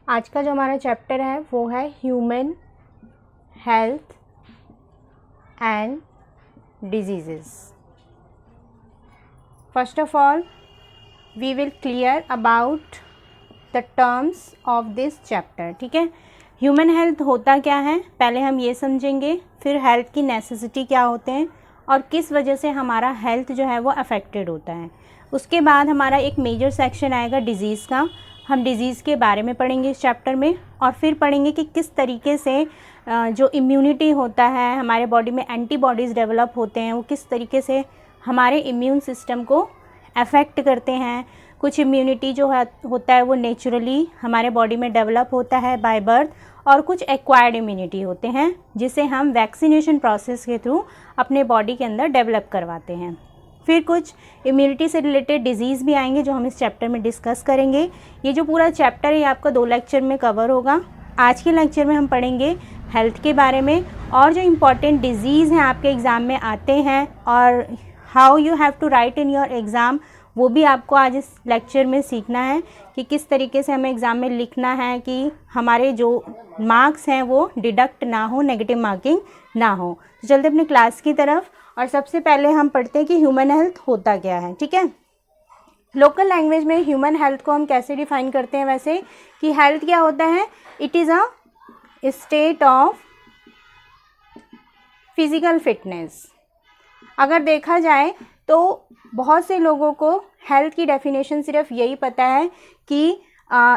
आज का जो हमारा चैप्टर है वो है human health and diseases. First of all we will clear about the terms of this chapter. ठीक है, ह्यूमन हेल्थ होता क्या है पहले हम ये समझेंगे, फिर हेल्थ की नेसेसिटी क्या होते हैं और किस वजह से हमारा हेल्थ जो है वो अफेक्टेड होता है। उसके बाद हमारा एक मेजर सेक्शन आएगा डिज़ीज़ का। हम डिज़ीज़ के बारे में पढ़ेंगे इस चैप्टर में और फिर पढ़ेंगे कि किस तरीके से जो इम्यूनिटी होता है, हमारे बॉडी में एंटीबॉडीज़ डेवलप होते हैं, वो किस तरीके से हमारे इम्यून सिस्टम को अफेक्ट करते हैं। कुछ इम्यूनिटी जो होता है वो नेचुरली हमारे बॉडी में डेवलप होता है बाय बर्थ, और कुछ एक्वायर्ड इम्यूनिटी होते हैं जिसे हम वैक्सीनेशन प्रोसेस के थ्रू अपने बॉडी के अंदर डेवलप करवाते हैं। फिर कुछ इम्यूनिटी से रिलेटेड डिजीज़ भी आएंगे जो हम इस चैप्टर में डिस्कस करेंगे। ये जो पूरा चैप्टर है आपका 2 लेक्चर में कवर होगा। आज के लेक्चर में हम पढ़ेंगे हेल्थ के बारे में और जो इम्पॉर्टेंट डिजीज़ हैं आपके एग्ज़ाम में आते हैं और how you have to write in your exam, वो भी आपको आज इस लेक्चर में सीखना है कि किस तरीके से हमें एग्ज़ाम में लिखना है कि हमारे जो मार्क्स हैं वो डिडक्ट ना हो, नेगेटिव मार्किंग ना हो। तो चलते अपने क्लास की तरफ और सबसे पहले हम पढ़ते हैं कि ह्यूमन हेल्थ होता क्या है। ठीक है, लोकल लैंग्वेज में ह्यूमन हेल्थ को हम कैसे डिफाइन करते हैं वैसे कि हेल्थ क्या होता है, it is a state of physical fitness. अगर देखा जाए तो बहुत से लोगों को हेल्थ की डेफिनेशन सिर्फ यही पता है कि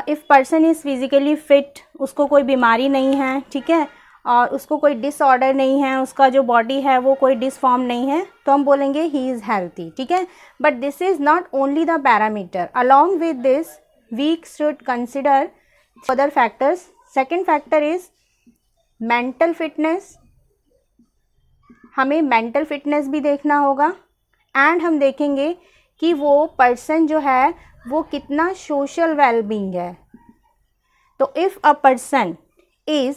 if person is physically fit, उसको कोई बीमारी नहीं है, ठीक है, और उसको कोई डिसऑर्डर नहीं है, उसका जो बॉडी है वो कोई डिसफॉर्म नहीं है, तो हम बोलेंगे ही इज़ हेल्थी। ठीक है, but this is not only the parameter, along with this we should consider other factors. Second factor is mental fitness, हमें मेंटल फिटनेस भी देखना होगा एंड हम देखेंगे कि वो पर्सन जो है वो कितना सोशल वेलबींग है। तो if a person is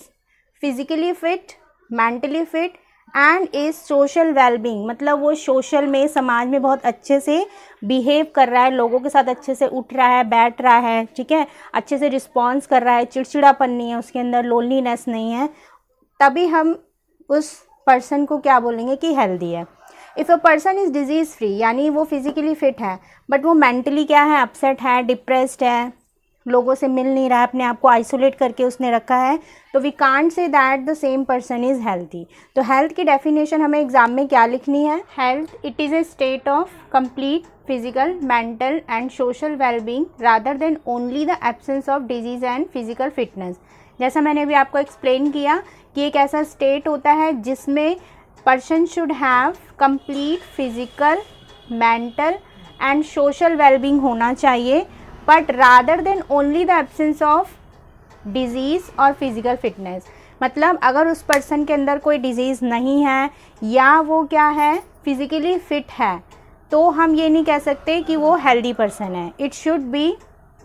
physically fit, mentally fit and is social wellbeing, मतलब वो सोशल में, समाज में बहुत अच्छे से बिहेव कर रहा है, लोगों के साथ अच्छे से उठ रहा है, बैठ रहा है, ठीक है, अच्छे से रिस्पॉन्स कर रहा है, चिड़चिड़ापन नहीं है उसके अंदर, लोनलीनेस नहीं है, तभी हम उस पर्सन को क्या बोलेंगे कि हेल्दी है। If a person is disease free, यानी वो फिज़िकली फिट है बट वो मेंटली क्या है, अपसेट है, डिप्रेस्ड है, लोगों से मिल नहीं रहा है, अपने आप को आइसोलेट करके उसने रखा है, तो we can't say that the same person is healthy. तो हेल्थ की डेफिनेशन हमें एग्जाम में क्या लिखनी है, health it is a state of complete physical, mental and social wellbeing rather than only the absence of disease and physical fitness. जैसा मैंने अभी आपको एक्सप्लेन किया कि एक ऐसा स्टेट होता है जिसमें person should have complete physical, mental and social wellbeing होना चाहिए, but rather than only the absence of disease और फिजिकल फिटनेस। मतलब अगर उस पर्सन के अंदर कोई डिजीज़ नहीं है या वो क्या है, फिजिकली फिट है, तो हम ये नहीं कह सकते कि वो हेल्दी पर्सन है। It should be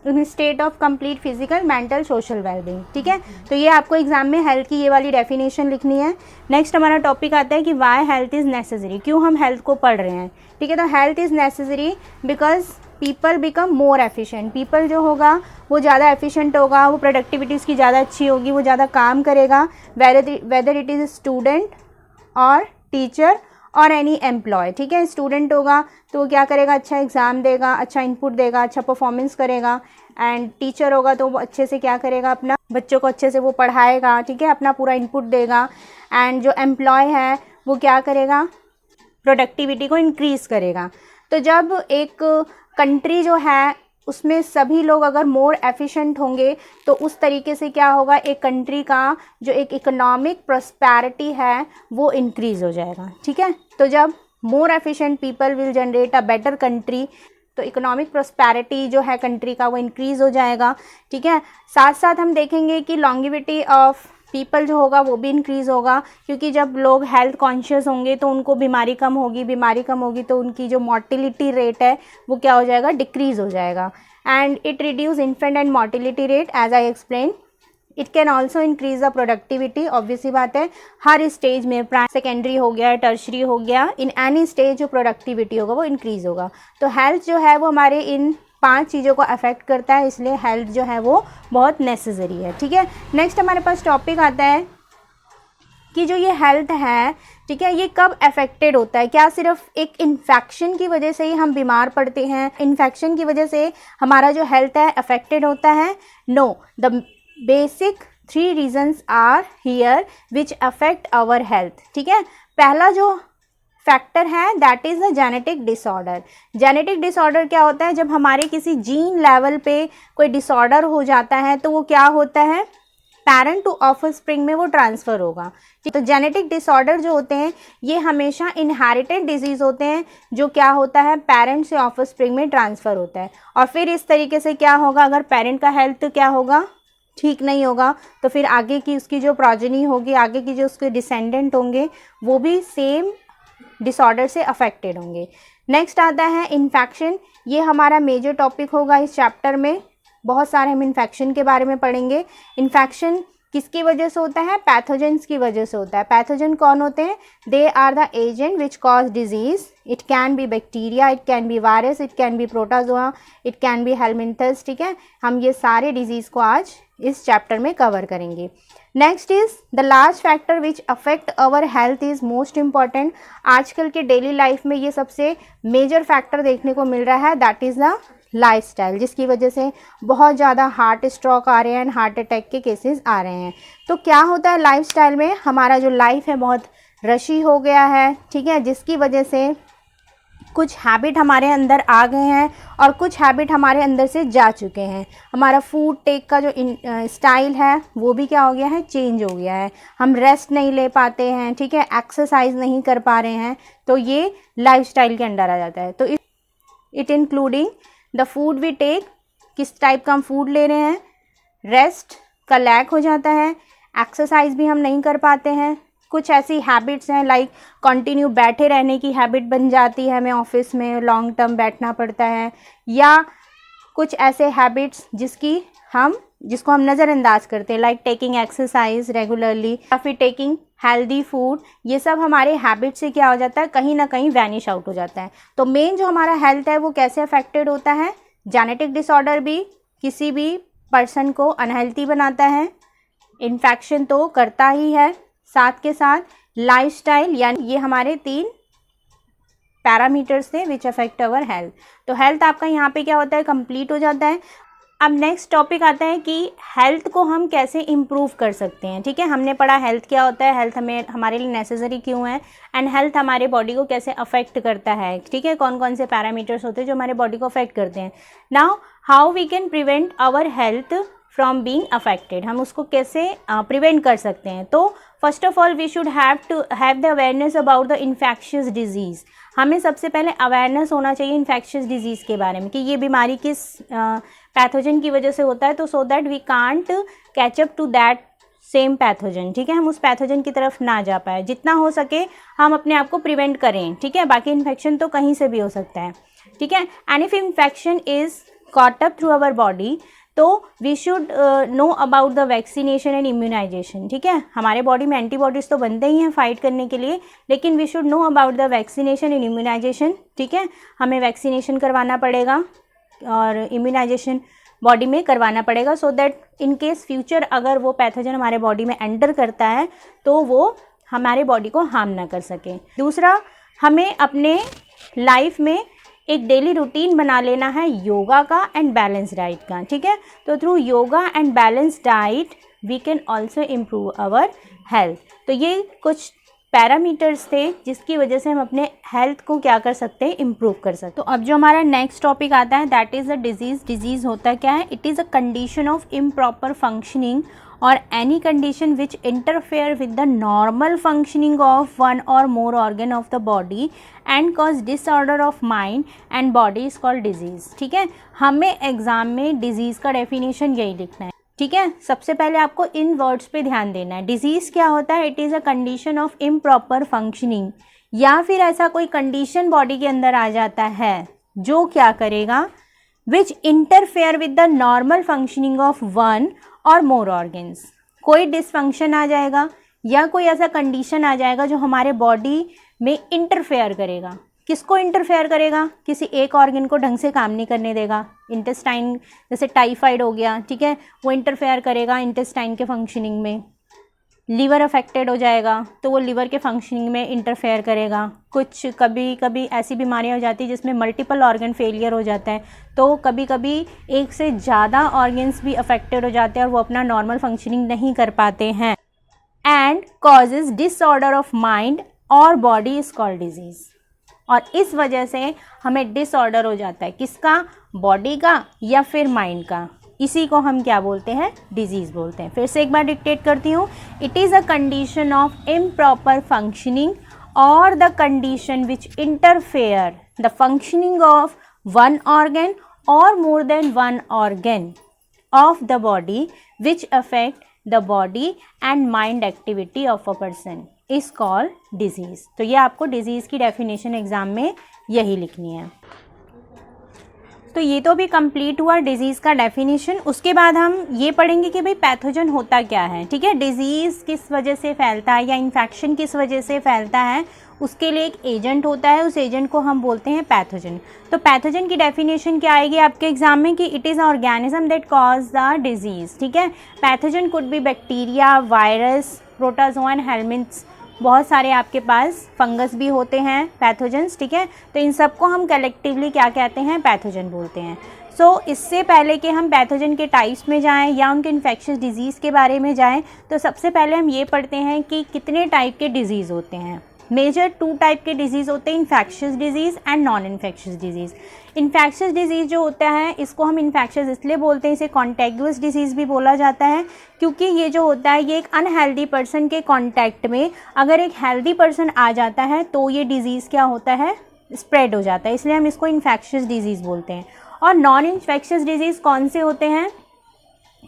in state of complete physical, mental, social wellbeing. ठीक है, तो ये आपको एग्जाम में हेल्थ की ये वाली डेफिनेशन लिखनी है। नेक्स्ट हमारा टॉपिक आता है कि वाई हेल्थ इज़ नेसेसरी, क्यों हम हेल्थ को पढ़ रहे हैं। ठीक है, तो health is necessary because people become more efficient. People जो होगा वो ज़्यादा एफिशिएंट होगा, वो प्रोडक्टिविटी उसकी ज़्यादा अच्छी होगी, वो ज़्यादा काम करेगा, वेदर इट इज़ स्टूडेंट और टीचर और एनी एम्प्लॉय। ठीक है, स्टूडेंट होगा तो वो क्या करेगा, अच्छा एग्ज़ाम देगा, अच्छा इनपुट देगा, अच्छा परफॉर्मेंस करेगा, एंड टीचर होगा तो वो अच्छे से क्या करेगा, अपना बच्चों को अच्छे से वो पढ़ाएगा, ठीक है, अपना पूरा इनपुट देगा, एंड जो एम्प्लॉय है वो क्या करेगा, प्रोडक्टिविटी को इंक्रीज़ करेगा। तो जब एक कंट्री जो है उसमें सभी लोग अगर मोर एफिशिएंट होंगे तो उस तरीके से क्या होगा, एक कंट्री का जो एक इकोनॉमिक प्रॉस्पेरिटी है वो इंक्रीज़ हो जाएगा। ठीक है, तो जब more efficient people will generate a better country, तो इकोनॉमिक प्रॉस्पेरिटी जो है कंट्री का वो इंक्रीज़ हो जाएगा। ठीक है, साथ साथ हम देखेंगे कि लॉन्गिविटी ऑफ पीपल जो होगा वो भी इंक्रीज़ होगा, क्योंकि जब लोग हेल्थ कॉन्शियस होंगे तो उनको बीमारी कम होगी, बीमारी कम होगी तो उनकी जो मोर्टिलिटी रेट है वो क्या हो जाएगा, डिक्रीज़ हो जाएगा। And it reduce infant and mortality rate as I explain. It can also increase the productivity, obviously बात है, हर स्टेज में, प्राइमरी, सेकेंडरी हो गया, टर्शरी हो गया, इन एनी स्टेज जो प्रोडक्टिविटी होगा वो इंक्रीज़ होगा। तो हेल्थ जो है वो हमारे इन 5 चीज़ों को अफेक्ट करता है, इसलिए हेल्थ जो है वो बहुत नेसेसरी है। ठीक है, नेक्स्ट हमारे पास टॉपिक आता है कि जो ये हेल्थ है, ठीक है, ये कब अफेक्टेड होता है। क्या सिर्फ एक इन्फेक्शन की वजह से ही हम बीमार पड़ते हैं, इन्फेक्शन की वजह से हमारा जो हेल्थ है अफेक्टेड होता है? No, the basic 3 reasons are here which affect our health. ठीक है, पहला जो फैक्टर है that is the genetic disorder. Genetic disorder क्या होता है? जब हमारे किसी जीन लेवल पे कोई डिसऑर्डर हो जाता है तो वो क्या होता है, पैरेंट टू ऑफस्प्रिंग में वो ट्रांसफ़र होगा। तो जेनेटिक डिसऑर्डर जो होते हैं ये हमेशा इनहेरिटेड डिजीज़ होते हैं, जो क्या होता है, पेरेंट से ऑफस्प्रिंग में ट्रांसफ़र होता है। और फिर इस तरीके से क्या होगा, अगर पेरेंट का हेल्थ क्या होगा, ठीक नहीं होगा, तो फिर आगे की उसकी जो प्रोजेनी होगी, आगे की जो उसके डिसेंडेंट होंगे, वो भी सेम डिसऑर्डर से अफेक्टेड होंगे। नेक्स्ट आता है इन्फेक्शन। ये हमारा मेजर टॉपिक होगा इस चैप्टर में। बहुत सारे हम इन्फेक्शन के बारे में पढ़ेंगे। इन्फेक्शन किसकी वजह से होता है? पैथोजेंस की वजह से होता है। पैथोजन कौन होते हैं? They are the agent which cause disease. It can be bacteria, it can be virus, it can be protozoa, it can be helminths. ठीक है, हम ये सारे डिजीज़ को आज इस चैप्टर में कवर करेंगे। Next is the last factor which affect our health is most important. आजकल के डेली लाइफ में ये सबसे मेजर फैक्टर देखने को मिल रहा है, दैट इज़ द लाइफस्टाइल, जिसकी वजह से बहुत ज़्यादा हार्ट स्ट्रोक आ रहे हैं, हार्ट अटैक के केसेस आ रहे हैं। तो क्या होता है लाइफस्टाइल में, हमारा जो लाइफ है बहुत रशी हो गया है। ठीक है, जिसकी वजह से कुछ हैबिट हमारे अंदर आ गए हैं और कुछ हैबिट हमारे अंदर से जा चुके हैं। हमारा फूड टेक का जो स्टाइल है वो भी क्या हो गया है, चेंज हो गया है। हम रेस्ट नहीं ले पाते हैं, ठीक है, एक्सरसाइज नहीं कर पा रहे हैं, तो ये लाइफस्टाइल के अंडर आ जाता है। तो it including the food we take, किस टाइप का हम फूड ले रहे हैं, रेस्ट का लैक हो जाता है, एक्सरसाइज भी हम नहीं कर पाते हैं, कुछ ऐसी हैबिट्स हैं लाइक कंटिन्यू बैठे रहने की हैबिट बन जाती है, हमें ऑफिस में लॉन्ग टर्म बैठना पड़ता है, या कुछ ऐसे हैबिट्स जिसको हम नज़रअंदाज करते हैं लाइक टेकिंग एक्सरसाइज रेगुलरली या फिर टेकिंग हेल्दी फूड। ये सब हमारे हैबिट से क्या हो जाता है, कहीं ना कहीं वैनिश आउट हो जाता है। तो मेन जो हमारा हेल्थ है वो कैसे अफेक्टेड होता है, जेनेटिक डिसऑर्डर भी किसी भी पर्सन को अनहेल्थी बनाता है, इन्फेक्शन तो करता ही है, साथ के साथ लाइफस्टाइल, यानी ये हमारे 3 पैरामीटर्स थे विच अफेक्ट अवर हेल्थ। तो हेल्थ आपका यहाँ पे क्या होता है, कंप्लीट हो जाता है। अब नेक्स्ट टॉपिक आता है कि हेल्थ को हम कैसे इम्प्रूव कर सकते हैं। ठीक है, हमने पढ़ा हेल्थ क्या होता है, हेल्थ हमारे लिए नेसेसरी क्यों है, एंड हेल्थ हमारे बॉडी को कैसे अफेक्ट करता है। ठीक है, कौन कौन से पैरामीटर्स होते हैं जो हमारे बॉडी को अफेक्ट करते हैं। Now how we can prevent our health from being affected, हम उसको कैसे प्रिवेंट कर सकते हैं। तो first of all we should have the awareness about the infectious disease. हमें सबसे पहले अवेयरनेस होना चाहिए इन्फेक्शियस डिजीज़ के बारे में कि ये बीमारी किस पैथोजन की वजह से होता है, तो so that we can't catch up to that same pathogen. ठीक है, हम उस पैथोजन की तरफ ना जा पाए, जितना हो सके हम अपने आप को प्रिवेंट करें। ठीक है, बाकी इन्फेक्शन तो कहीं से भी हो सकता है। ठीक है, and if infection is caught up through our body, तो we should know about the vaccination and immunisation. ठीक है, हमारे बॉडी में एंटीबॉडीज़ तो बनते ही हैं फाइट करने के लिए, लेकिन we should know about the vaccination and immunisation. ठीक है, हमें वैक्सीनेशन करवाना पड़ेगा और इम्यूनाइजेशन बॉडी में करवाना पड़ेगा, so that in case future अगर वो पैथोजन हमारे बॉडी में एंटर करता है तो वो हमारे बॉडी को हार्म ना कर सके। दूसरा, हमें अपने लाइफ में एक डेली रूटीन बना लेना है योगा का एंड बैलेंस डाइट का। ठीक है, तो through yoga and balance diet we can also improve our health. तो ये कुछ पैरामीटर्स थे जिसकी वजह से हम अपने हेल्थ को क्या कर सकते हैं, इम्प्रूव कर सकते हैं। तो अब जो हमारा नेक्स्ट टॉपिक आता है that is a disease. Disease होता क्या है, it is a condition of improper functioning or any condition which interfere with the normal functioning of one or more organ of the body and cause disorder of mind and body is called disease। ठीक है, हमें exam में disease का definition यही लिखना है। ठीक है, सबसे पहले आपको इन वर्ड्स पे ध्यान देना है। डिजीज़ क्या होता है, it is a condition of improper functioning, या फिर ऐसा कोई कंडीशन बॉडी के अंदर आ जाता है जो क्या करेगा, which interfere with the normal functioning of one और मोर ऑर्गन्स। कोई डिसफंक्शन आ जाएगा या कोई ऐसा कंडीशन आ जाएगा जो हमारे बॉडी में इंटरफेयर करेगा। किसको इंटरफेयर करेगा? किसी एक ऑर्गन को ढंग से काम नहीं करने देगा। इंटेस्टाइन, जैसे टाइफाइड हो गया, ठीक है, वो इंटरफेयर करेगा इंटेस्टाइन के फंक्शनिंग में। लीवर अफेक्टेड हो जाएगा तो वो लीवर के फंक्शनिंग में इंटरफेयर करेगा। कुछ कभी कभी ऐसी बीमारियां हो जाती है जिसमें मल्टीपल ऑर्गन फेलियर हो जाता है, तो कभी कभी एक से ज़्यादा ऑर्गन्स भी अफेक्टेड हो जाते हैं और वो अपना नॉर्मल फंक्शनिंग नहीं कर पाते हैं। And causes disorder of mind और बॉडी इज कॉल्ड डिजीज़। और इस वजह से हमें डिसऑर्डर हो जाता है, किसका? बॉडी का या फिर माइंड का। इसी को हम क्या बोलते हैं? डिजीज़ बोलते हैं। फिर से एक बार डिक्टेट करती हूँ। It is a condition of improper functioning और the condition which interfere the functioning of one organ और more than one organ of the body which affect the body and mind activity of a person is called disease। तो ये आपको disease की definition exam में यही लिखनी है। तो ये तो भी कंप्लीट हुआ डिजीज़ का डेफिनेशन। उसके बाद हम ये पढ़ेंगे कि भाई पैथोजन होता क्या है, ठीक है, डिजीज़ किस वजह से फैलता है या इन्फेक्शन किस वजह से फैलता है, उसके लिए एक एजेंट होता है, उस एजेंट को हम बोलते हैं पैथोजन। तो पैथोजन की डेफिनेशन क्या आएगी आपके एग्जाम में कि it is a organism that cause the disease, ठीक है। Pathogen could be bacteria, virus, protozoa, helminths, बहुत सारे आपके पास फंगस भी होते हैं पैथोजन्स, ठीक है। तो इन सबको हम कलेक्टिवली क्या कहते हैं? पैथोजन बोलते हैं। सो इससे पहले कि हम पैथोजन के टाइप्स में जाएं या उनके इन्फेक्शियस डिजीज़ के बारे में जाएं, तो सबसे पहले हम ये पढ़ते हैं कि कितने टाइप के डिजीज़ होते हैं। मेजर 2 टाइप के डिजीज़ होते हैं, infectious disease and non infectious disease. Infectious disease जो होता है इसको हम इन्फेक्शियस इसलिए बोलते हैं, इसे कॉन्टेग्युअस डिजीज़ भी बोला जाता है, क्योंकि ये जो होता है ये एक अनहेल्दी पर्सन के कॉन्टैक्ट में अगर एक हेल्दी पर्सन आ जाता है तो ये डिजीज़ क्या होता है? स्प्रेड हो जाता है, इसलिए हम इसको इन्फेक्शियस डिजीज़ बोलते हैं। और नॉन इन्फेक्शियस डिजीज़ कौन से होते हैं?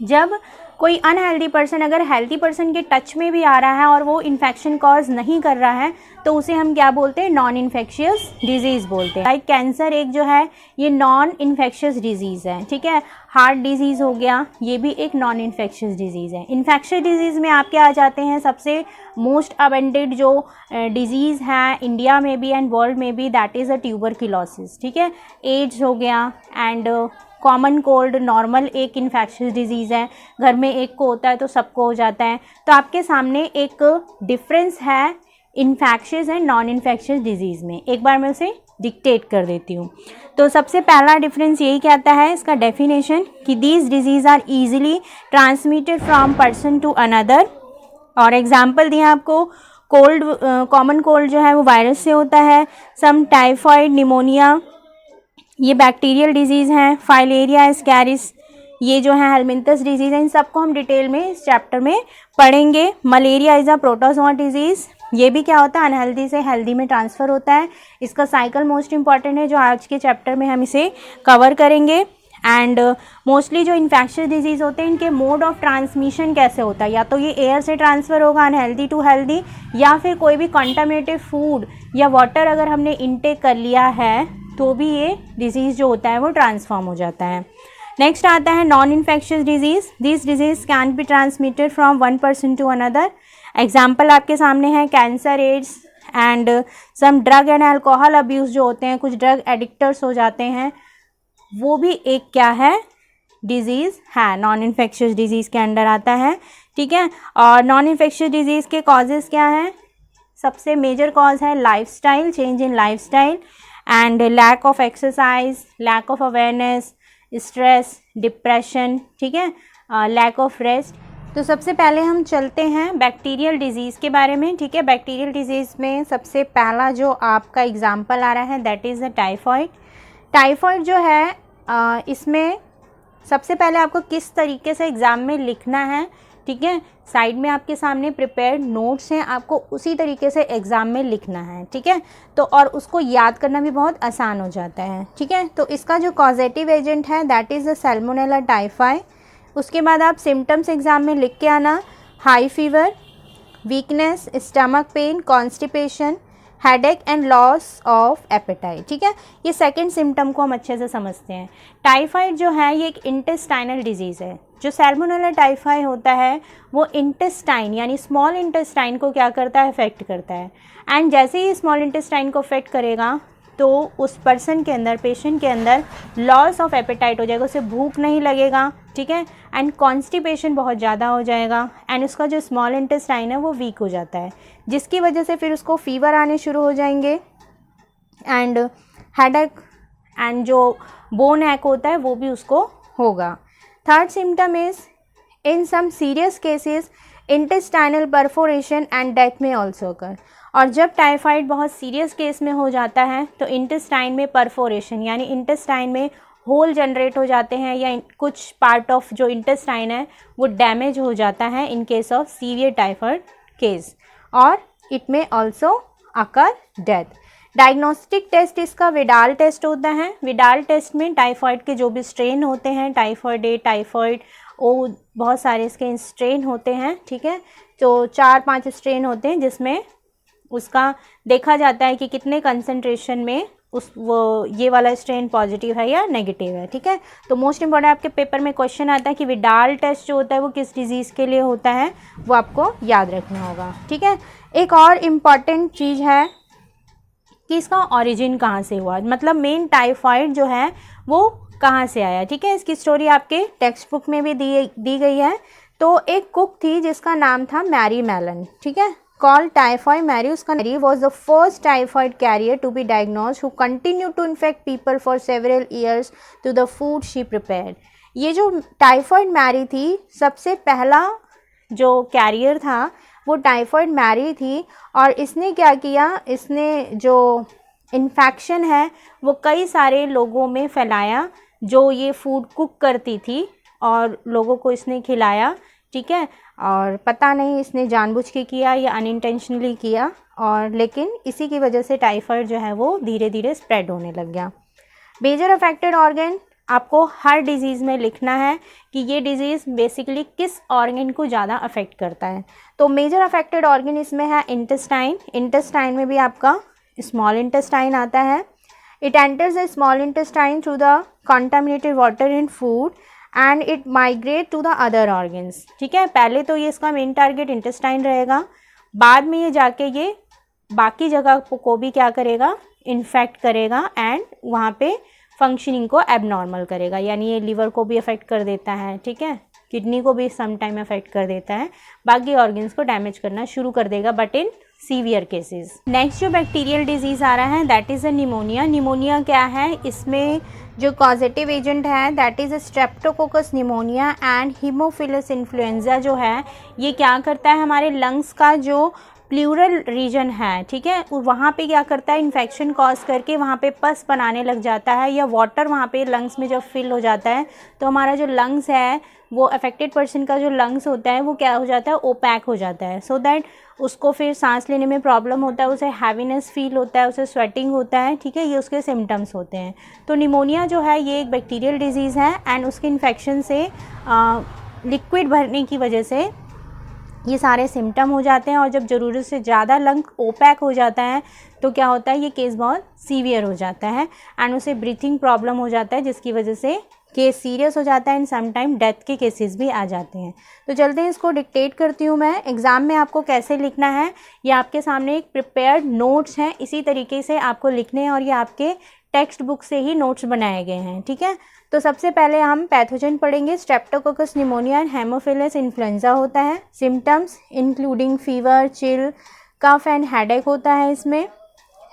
जब कोई अनहेल्दी पर्सन अगर हेल्दी पर्सन के टच में भी आ रहा है और वो इन्फेक्शन कॉज नहीं कर रहा है तो उसे हम क्या बोलते हैं? नॉन इन्फेक्शियस डिजीज़ बोलते हैं। लाइक कैंसर एक जो है ये नॉन इन्फेक्शियस डिजीज़ है, ठीक है। हार्ट डिजीज़ हो गया, ये भी एक नॉन इन्फेक्शियस डिजीज़ है। इन्फेक्शियस डिजीज़ में आप क्या आ जाते हैं? सबसे मोस्ट अबेंडेड जो डिजीज़ है इंडिया में भी एंड वर्ल्ड में भी, दैट इज़ अ ट्यूबरक्लोसिस, ठीक है। एड्स हो गया एंड कॉमन कोल्ड नॉर्मल एक इन्फेक्शियस डिजीज़ है, घर में एक को होता है तो सबको हो जाता है। तो आपके सामने एक डिफरेंस है infectious and non infectious disease में। एक बार मैं उसे डिक्टेट कर देती हूँ। तो सबसे पहला डिफरेंस यही कहता है इसका डेफिनेशन कि these disease are easily transmitted from person to another. और एग्जाम्पल दिए आपको, कोल्ड, कॉमन कोल्ड जो है वो वायरस से होता है, सम टाइफाइड, निमोनिया, ये बैक्टीरियल डिजीज़ हैं, फाइलेरिया एस्कैरिस, ये जो है हेलमिंथस डिजीज़ है। इन सबको हम डिटेल में इस चैप्टर में पढ़ेंगे। Malaria is a protozoa disease, ये भी क्या होता है? अनहेल्दी से हेल्दी में ट्रांसफ़र होता है। इसका साइकिल मोस्ट इंपॉर्टेंट है जो आज के चैप्टर में हम इसे कवर करेंगे। एंड मोस्टली जो इन्फेक्शियस डिजीज़ होते हैं इनके मोड ऑफ ट्रांसमिशन कैसे होता है? या तो ये एयर से ट्रांसफ़र होगा अनहेल्दी टू हेल्दी, या फिर कोई भी कंटामिनेटेड फूड या वाटर अगर हमने इनटेक कर लिया है तो भी ये डिजीज़ जो होता है वो ट्रांसफॉर्म हो जाता है। नेक्स्ट आता है non infectious disease. This disease can be transmitted from one person to another. Example आपके सामने है cancer, AIDS and some drug and alcohol abuse जो होते हैं, कुछ ड्रग एडिक्टर्स हो जाते हैं, वो भी एक क्या है? डिजीज़ है, नॉन इन्फेक्शियस डिजीज़ के अंडर आता है, ठीक है। और नॉन इन्फेक्शियस डिजीज़ के कॉजेज़ क्या हैं? सबसे मेजर कॉज है lifestyle, change in lifestyle and lack of exercise, lack of awareness, stress, depression, ठीक है, लैक ऑफ रेस्ट। तो सबसे पहले हम चलते हैं बैक्टीरियल डिजीज़ के बारे में, ठीक है। बैक्टीरियल डिजीज़ में सबसे पहला जो आपका एग्जाम्पल आ रहा है that is the typhoid. Typhoid जो है इसमें सबसे पहले आपको किस तरीके से एग्ज़ाम में लिखना है, ठीक है, साइड में आपके सामने प्रिपेयर्ड नोट्स हैं, आपको उसी तरीके से एग्ज़ाम में लिखना है, ठीक है। तो और उसको याद करना भी बहुत आसान हो जाता है, ठीक है। तो इसका जो कॉजेटिव एजेंट है that is the Salmonella typhi. उसके बाद आप सिम्टम्स एग्ज़ाम में लिख के आना, high fever, weakness, stomach pain, constipation, headache and loss of apatite, ठीक है। ये सेकंड सिम्टम को हम अच्छे से समझते हैं। टाइफाइड जो है ये एक इंटेस्टाइनल डिजीज़ है। जो सैल्मोनेला टाइफाई होता है वो इंटेस्टाइन यानी स्मॉल इंटेस्टाइन को क्या करता है? अफेक्ट करता है। एंड जैसे ही स्मॉल इंटेस्टाइन को अफेक्ट करेगा तो उस पर्सन के अंदर, पेशेंट के अंदर लॉस ऑफ एपेटाइट हो जाएगा, उसे भूख नहीं लगेगा, ठीक है, एंड कॉन्स्टिपेशन बहुत ज़्यादा हो जाएगा, एंड उसका जो स्मॉल इंटेस्टाइन है वो वीक हो जाता है, जिसकी वजह से फिर उसको फीवर आने शुरू हो जाएंगे एंड हेडेक एंड जो बोन एक होता है वो भी उसको होगा। Third symptom is in some serious cases intestinal perforation and death may also occur. और जब टाइफाइड बहुत सीरियस केस में हो जाता है तो इंटेस्टाइन में परफोरेशन यानी इंटेस्टाइन में होल जनरेट हो जाते हैं या कुछ पार्ट ऑफ जो इंटेस्टाइन है वो डैमेज हो जाता है in case of severe typhoid case, और it may also occur death. Diagnostic test इसका विडाल टेस्ट होता है। विडाल टेस्ट में टाइफाइड के जो भी स्ट्रेन होते हैं, टाइफाइड ए, टाइफाइड ओ, बहुत सारे इसके स्ट्रेन होते हैं, ठीक है, तो 4-5 स्ट्रेन होते हैं जिसमें उसका देखा जाता है कि कितने कंसंट्रेशन में ये वाला स्ट्रेन पॉजिटिव है या नेगेटिव है, ठीक है। तो मोस्ट इंपॉर्टेंट आपके पेपर में क्वेश्चन आता है कि विडाल टेस्ट जो होता है वो किस डिजीज़ के लिए होता है, वो आपको याद रखना होगा, ठीक है। एक और इम्पॉर्टेंट चीज़ है कि इसका ऑरिजिन कहाँ से हुआ, मतलब मेन टाइफाइड जो है वो कहाँ से आया, ठीक है। इसकी स्टोरी आपके टेक्स्ट बुक में भी दी गई है। तो एक कुक थी जिसका नाम था मैरी मेलन, ठीक है, called typhoid Mary. उसका Mary was the first typhoid carrier to be diagnosed who continued to infect people for several years to the food she prepared. ये जो टाइफॉइड मैरी थी, सबसे पहला जो कैरियर था वो टाइफॉइड मैरी थी, और इसने क्या किया, इसने जो इन्फेक्शन है वो कई सारे लोगों में फैलाया जो ये फूड कुक करती थी, और लोगों को इसने खिलाया, ठीक है। और पता नहीं इसने जानबूझ के किया या अनइंटेंशनली किया, और लेकिन इसी की वजह से टाइफाइड जो है वो धीरे धीरे स्प्रेड होने लग गया। मेजर अफेक्टेड ऑर्गन आपको हर डिजीज़ में लिखना है कि ये डिजीज़ बेसिकली किस ऑर्गन को ज़्यादा अफेक्ट करता है। तो मेजर अफेक्टेड ऑर्गन इसमें है इंटेस्टाइन। इंटेस्टाइन में भी आपका स्मॉल इंटेस्टाइन आता है। It enters the small intestine through the contaminated water in food and it migrate to the other organs, ठीक है। पहले तो ये इसका मेन टारगेट इंटेस्टाइन रहेगा, बाद में ये जाके ये बाकी जगह को भी क्या करेगा, इन्फेक्ट करेगा एंड वहाँ पे फंक्शनिंग को एबनॉर्मल करेगा, यानी ये लीवर को भी अफेक्ट कर देता है, ठीक है, किडनी को भी सम टाइम अफेक्ट कर देता है, बाकी ऑर्गन्स को डैमेज करना शुरू कर देगा, but in severe cases. Next जो बैक्टीरियल डिजीज़ आ रहा है that is a pneumonia. Pneumonia क्या है, इसमें जो कॉजेटिव एजेंट है that is Streptococcus pneumoniae and Haemophilus influenza जो है ये क्या करता है, हमारे लंग्स का जो प्लूरल रीजन है, ठीक है, वहाँ पे क्या करता है, इन्फेक्शन कॉज करके वहाँ पे पस बनाने लग जाता है, या वाटर वहाँ पे लंग्स में जब फिल हो जाता है तो हमारा जो लंग्स है वो अफेक्टेड पर्सन का जो लंग्स होता है वो क्या हो जाता है, ओपैक हो जाता है, सो दैट उसको फिर सांस लेने में प्रॉब्लम होता है, उसे हैवीनेस फील होता है, उसे स्वेटिंग होता है, ठीक है, ये उसके सिम्टम्स होते हैं। तो निमोनिया जो है ये एक बैक्टीरियल डिजीज़ है एंड उसके इन्फेक्शन से लिक्विड भरने की वजह से ये सारे सिम्टम हो जाते हैं, और जब ज़रूरत से ज़्यादा लंग ओपैक हो जाता है तो क्या होता है, ये केस बहुत सीवियर हो जाता है एंड उसे ब्रीथिंग प्रॉब्लम हो जाता है, जिसकी वजह से केस सीरियस हो जाता है एंड सम टाइम डेथ के केसेस भी आ जाते हैं। तो चलते हैं, इसको डिक्टेट करती हूँ मैं। एग्ज़ाम में आपको कैसे लिखना है ये आपके सामने एक प्रिपेयर्ड नोट्स हैं, इसी तरीके से आपको लिखने हैं, और ये आपके टेक्स्ट बुक से ही नोट्स बनाए गए हैं, ठीक है। तो सबसे पहले हम पैथोजन पढ़ेंगे। Streptococcus pneumoniae and haemophilus influenzae होता है। Symptoms including fever, chill, cough and headache होता है इसमें।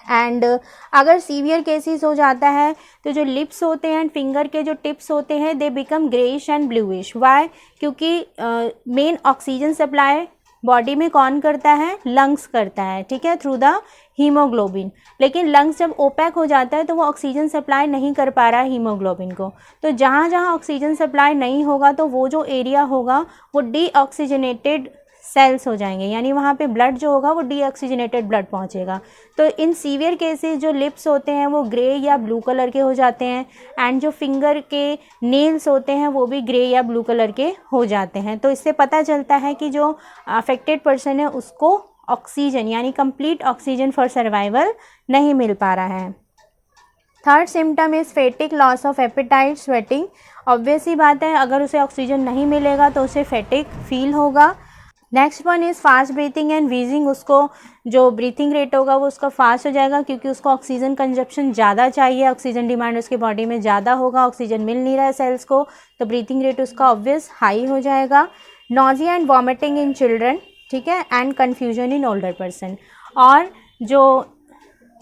एंड अगर सीवियर केसेस हो जाता है तो जो लिप्स होते हैं, फिंगर के जो टिप्स होते हैं, they become greyish and bluish. Why? क्योंकि मेन ऑक्सीजन सप्लाई बॉडी में कौन करता है, लंग्स करता है, ठीक है, थ्रू द हीमोग्लोबिन। लेकिन लंग्स जब ओपैक हो जाता है तो वो ऑक्सीजन सप्लाई नहीं कर पा रहा है हीमोग्लोबिन को, तो जहाँ जहाँ ऑक्सीजन सप्लाई नहीं होगा तो वो जो एरिया होगा वो डीऑक्सीजनेटेड सेल्स हो जाएंगे, यानी वहाँ पे ब्लड जो होगा वो डीऑक्सीजनेटेड ब्लड पहुँचेगा। तो इन सीवियर केसेस जो लिप्स होते हैं वो ग्रे या ब्लू कलर के हो जाते हैं, एंड जो फिंगर के नेल्स होते हैं वो भी ग्रे या ब्लू कलर के हो जाते हैं। तो इससे पता चलता है कि जो अफेक्टेड पर्सन है उसको ऑक्सीजन यानी कंप्लीट ऑक्सीजन फॉर सर्वाइवल नहीं मिल पा रहा है। Third symptom is fatigue, loss of appetite, sweating. Obvious ही बात है, अगर उसे ऑक्सीजन नहीं मिलेगा तो उसे फेटिक फील होगा। Next one is fast breathing and wheezing. उसको जो ब्रीथिंग रेट होगा वो उसका फास्ट हो जाएगा क्योंकि उसको ऑक्सीजन कंजप्शन ज़्यादा चाहिए, ऑक्सीजन डिमांड उसके बॉडी में ज़्यादा होगा, ऑक्सीजन मिल नहीं रहा है सेल्स को, तो ब्रीथिंग रेट उसका ऑब्वियस हाई हो जाएगा। Nausea and vomiting in children, ठीक है, and confusion in older person. और जो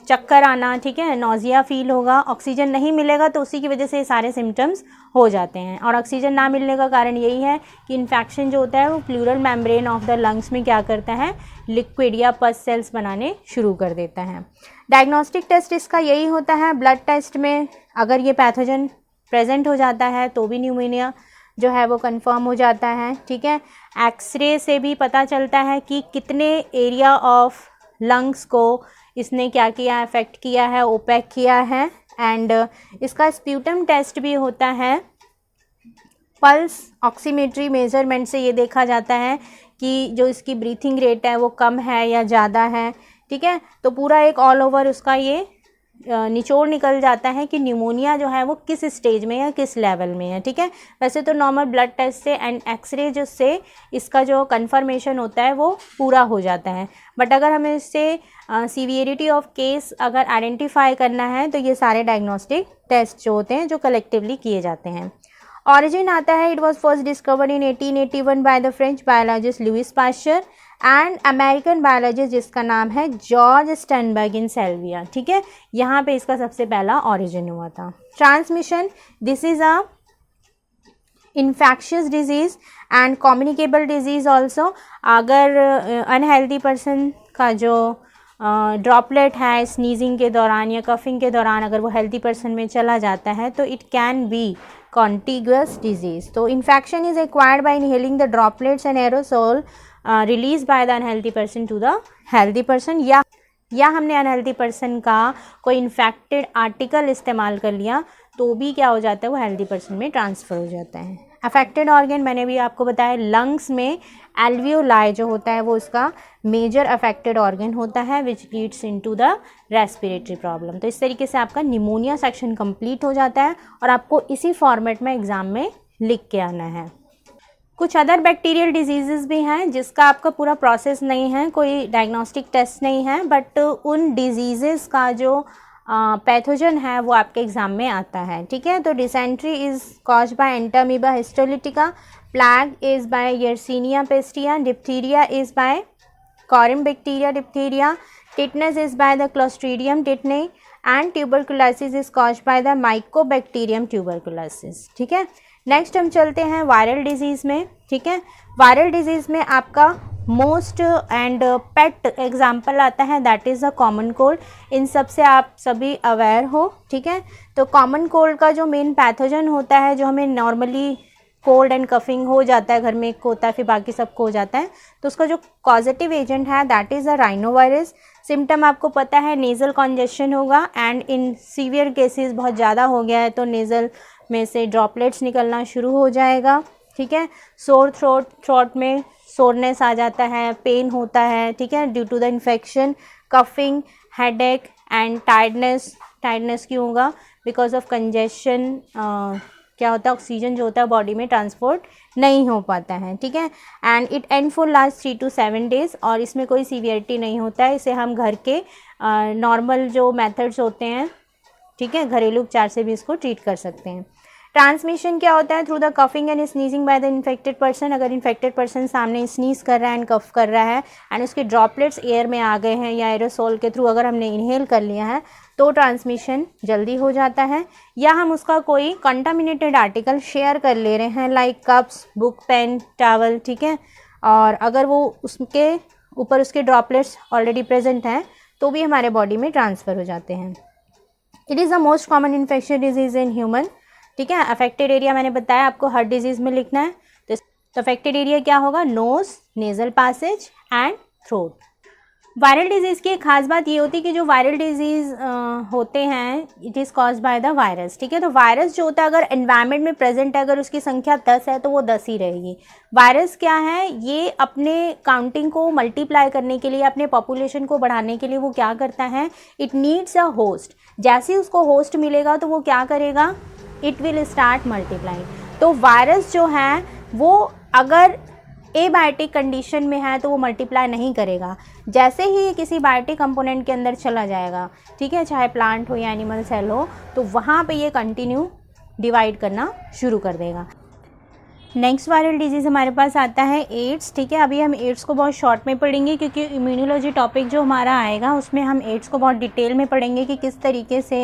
चक्कर आना, ठीक है, नॉजिया फील होगा, ऑक्सीजन नहीं मिलेगा तो उसी की वजह से ये सारे सिम्टम्स हो जाते हैं। और ऑक्सीजन ना मिलने का कारण यही है कि इन्फेक्शन जो होता है वो pleural membrane of the lungs में क्या करता है, लिक्विड या पस सेल्स बनाने शुरू कर देता है। डायग्नोस्टिक टेस्ट इसका यही होता है। ब्लड टेस्ट में अगर ये पैथोजन प्रेजेंट हो जाता है तो भी न्यूमोनिया जो है वो कंफर्म हो जाता है, ठीक है। एक्सरे से भी पता चलता है कि कितने एरिया ऑफ लंग्स को इसने क्या किया, अफेक्ट किया है, ओपैक किया है। एंड इसका स्प्यूटम टेस्ट भी होता है। पल्स ऑक्सीमेट्री मेजरमेंट से ये देखा जाता है कि जो इसकी ब्रीथिंग रेट है वो कम है या ज़्यादा है, ठीक है। तो पूरा एक ऑल ओवर उसका ये निचोड़ निकल जाता है कि न्यूमोनिया जो है वो किस स्टेज में या किस लेवल में है, ठीक है। वैसे तो नॉर्मल ब्लड टेस्ट से एंड एक्सरे जो से इसका जो कंफर्मेशन होता है वो पूरा हो जाता है। बट अगर हमें इससे सीवियरिटी ऑफ केस अगर आइडेंटिफाई करना है तो ये सारे डायग्नोस्टिक टेस्ट जो होते हैं जो कलेक्टिवली किए जाते हैं। ऑरिजिन आता है, it was first discovered in 1881 by the French biologist Louis Pasteur and American biologist जिसका नाम है जॉर्ज स्टनबर्ग इन सेल्विया, ठीक है। यहाँ पे इसका सबसे पहला ऑरिजिन हुआ था। Transmission, this is a infectious disease and communicable disease also. अगर अनहेल्दी पर्सन का जो ड्रॉपलेट है स्नीजिंग के दौरान या कफिंग के दौरान अगर वो हेल्दी पर्सन में चला जाता है तो it can be contiguous disease. तो infection is acquired by inhaling the droplets and aerosol release by the unhealthy person to the healthy person, या हमने अनहेल्दी पर्सन का कोई इन्फेक्टेड आर्टिकल इस्तेमाल कर लिया तो भी क्या हो जाता है, वो हेल्दी पर्सन में ट्रांसफ़र हो जाता है। अफेक्टेड ऑर्गन मैंने भी आपको बताया, लंग्स में एल्वियोलाई जो होता है वो इसका मेजर अफेक्टेड ऑर्गन होता है which leads into the respiratory problem. तो इस तरीके से आपका निमोनिया सेक्शन कंप्लीट हो जाता है और आपको इसी फॉर्मेट में एग्ज़ाम में लिख के आना है। कुछ अदर बैक्टीरियल डिजीज़ेस भी हैं जिसका आपका पूरा प्रोसेस नहीं है, कोई डायग्नोस्टिक टेस्ट नहीं है, बट उन डिजीज़ेस का जो पैथोजन है वो आपके एग्ज़ाम में आता है, ठीक है। तो dysentery is caused by Entamoeba histolytica, plague is by Yersinia pestis, diphtheria is by Corynebacterium diphtheria, tetanus is by the Clostridium tetani and tuberculosis is caused by the Mycobacterium tuberculosis, ठीक है। Next हम चलते हैं viral disease में, ठीक है। Viral disease में आपका मोस्ट एंड पेट एग्जाम्पल आता है, that is a common cold. इन सब से आप सभी अवेयर हो, ठीक है। तो कॉमन कोल्ड का जो मेन पैथोजन होता है, जो हमें नॉर्मली कोल्ड एंड कफिंग हो जाता है, घर में एक को होता है फिर बाकी सबको हो जाता है, तो उसका जो कॉजेटिव एजेंट है that is a rhinovirus. Symptom आपको पता है, नेज़ल कॉन्जेशन होगा एंड इन सीवियर केसेस बहुत ज़्यादा हो गया है तो नेज़ल में से ड्रॉपलेट्स निकलना शुरू हो जाएगा, ठीक है। सोर थ्रोट में सोरनेस आ जाता है, पेन होता है, ठीक है, due to the infection, coughing, headache and tiredness क्यों होगा, बिकॉज ऑफ कंजेशन। क्या होता है, ऑक्सीजन जो होता है बॉडी में ट्रांसपोर्ट नहीं हो पाता है, ठीक है। And it and for last 3 to 7 days और इसमें कोई सीवियरिटी नहीं होता है। इसे हम घर के नॉर्मल जो मेथड्स होते हैं, ठीक है, घरेलू उपचार से भी इसको ट्रीट कर सकते हैं। ट्रांसमिशन क्या होता है, through the coughing and sneezing by the infected person. अगर इन्फेक्टेड पर्सन सामने स्नीज कर रहा है एंड कफ कर रहा है एंड उसके ड्रॉपलेट्स एयर में आ गए हैं या एरोसोल के थ्रू अगर हमने इनहेल कर लिया है तो ट्रांसमिशन जल्दी हो जाता है। या हम उसका कोई कंटामिनेटेड आर्टिकल शेयर कर ले रहे हैं like cups, book, pen, towel, ठीक है, और अगर वो उसके ऊपर उसके ड्रॉपलेट्स ऑलरेडी प्रेजेंट हैं तो भी हमारे बॉडी में ट्रांसफ़र हो जाते हैं। It is the most common infection disease in human, ठीक है। अफेक्टेड एरिया मैंने बताया आपको हर डिजीज़ में लिखना है, तो अफेक्टेड एरिया क्या होगा, nose, nasal passage and throat. Viral disease की एक खास बात ये होती है कि जो वायरल डिजीज़ होते हैं it is cause by the virus, ठीक है। तो वायरस जो होता है अगर एनवायरनमेंट में प्रेजेंट है, अगर उसकी संख्या 10 है तो वो 10 ही रहेगी। वायरस क्या है, ये अपने काउंटिंग को मल्टीप्लाई करने के लिए, अपने पॉपुलेशन को बढ़ाने के लिए वो क्या करता है, इट नीड्स अ होस्ट। जैसे ही उसको होस्ट मिलेगा तो वो क्या करेगा, इट विल स्टार्ट मल्टीप्लाइंग। तो वायरस जो है वो अगर एबायोटिक कंडीशन में है तो वो मल्टीप्लाई नहीं करेगा। जैसे ही ये किसी बायोटिक कंपोनेंट के अंदर चला जाएगा, ठीक है, चाहे प्लांट हो या एनिमल सेल हो, तो वहाँ पे ये कंटिन्यू डिवाइड करना शुरू कर देगा। नेक्स्ट वायरल डिजीज़ हमारे पास आता है एड्स, ठीक है। अभी हम एड्स को बहुत शॉर्ट में पढ़ेंगे क्योंकि इम्यूनोलॉजी टॉपिक जो हमारा आएगा उसमें हम एड्स को बहुत डिटेल में पढ़ेंगे कि किस तरीके से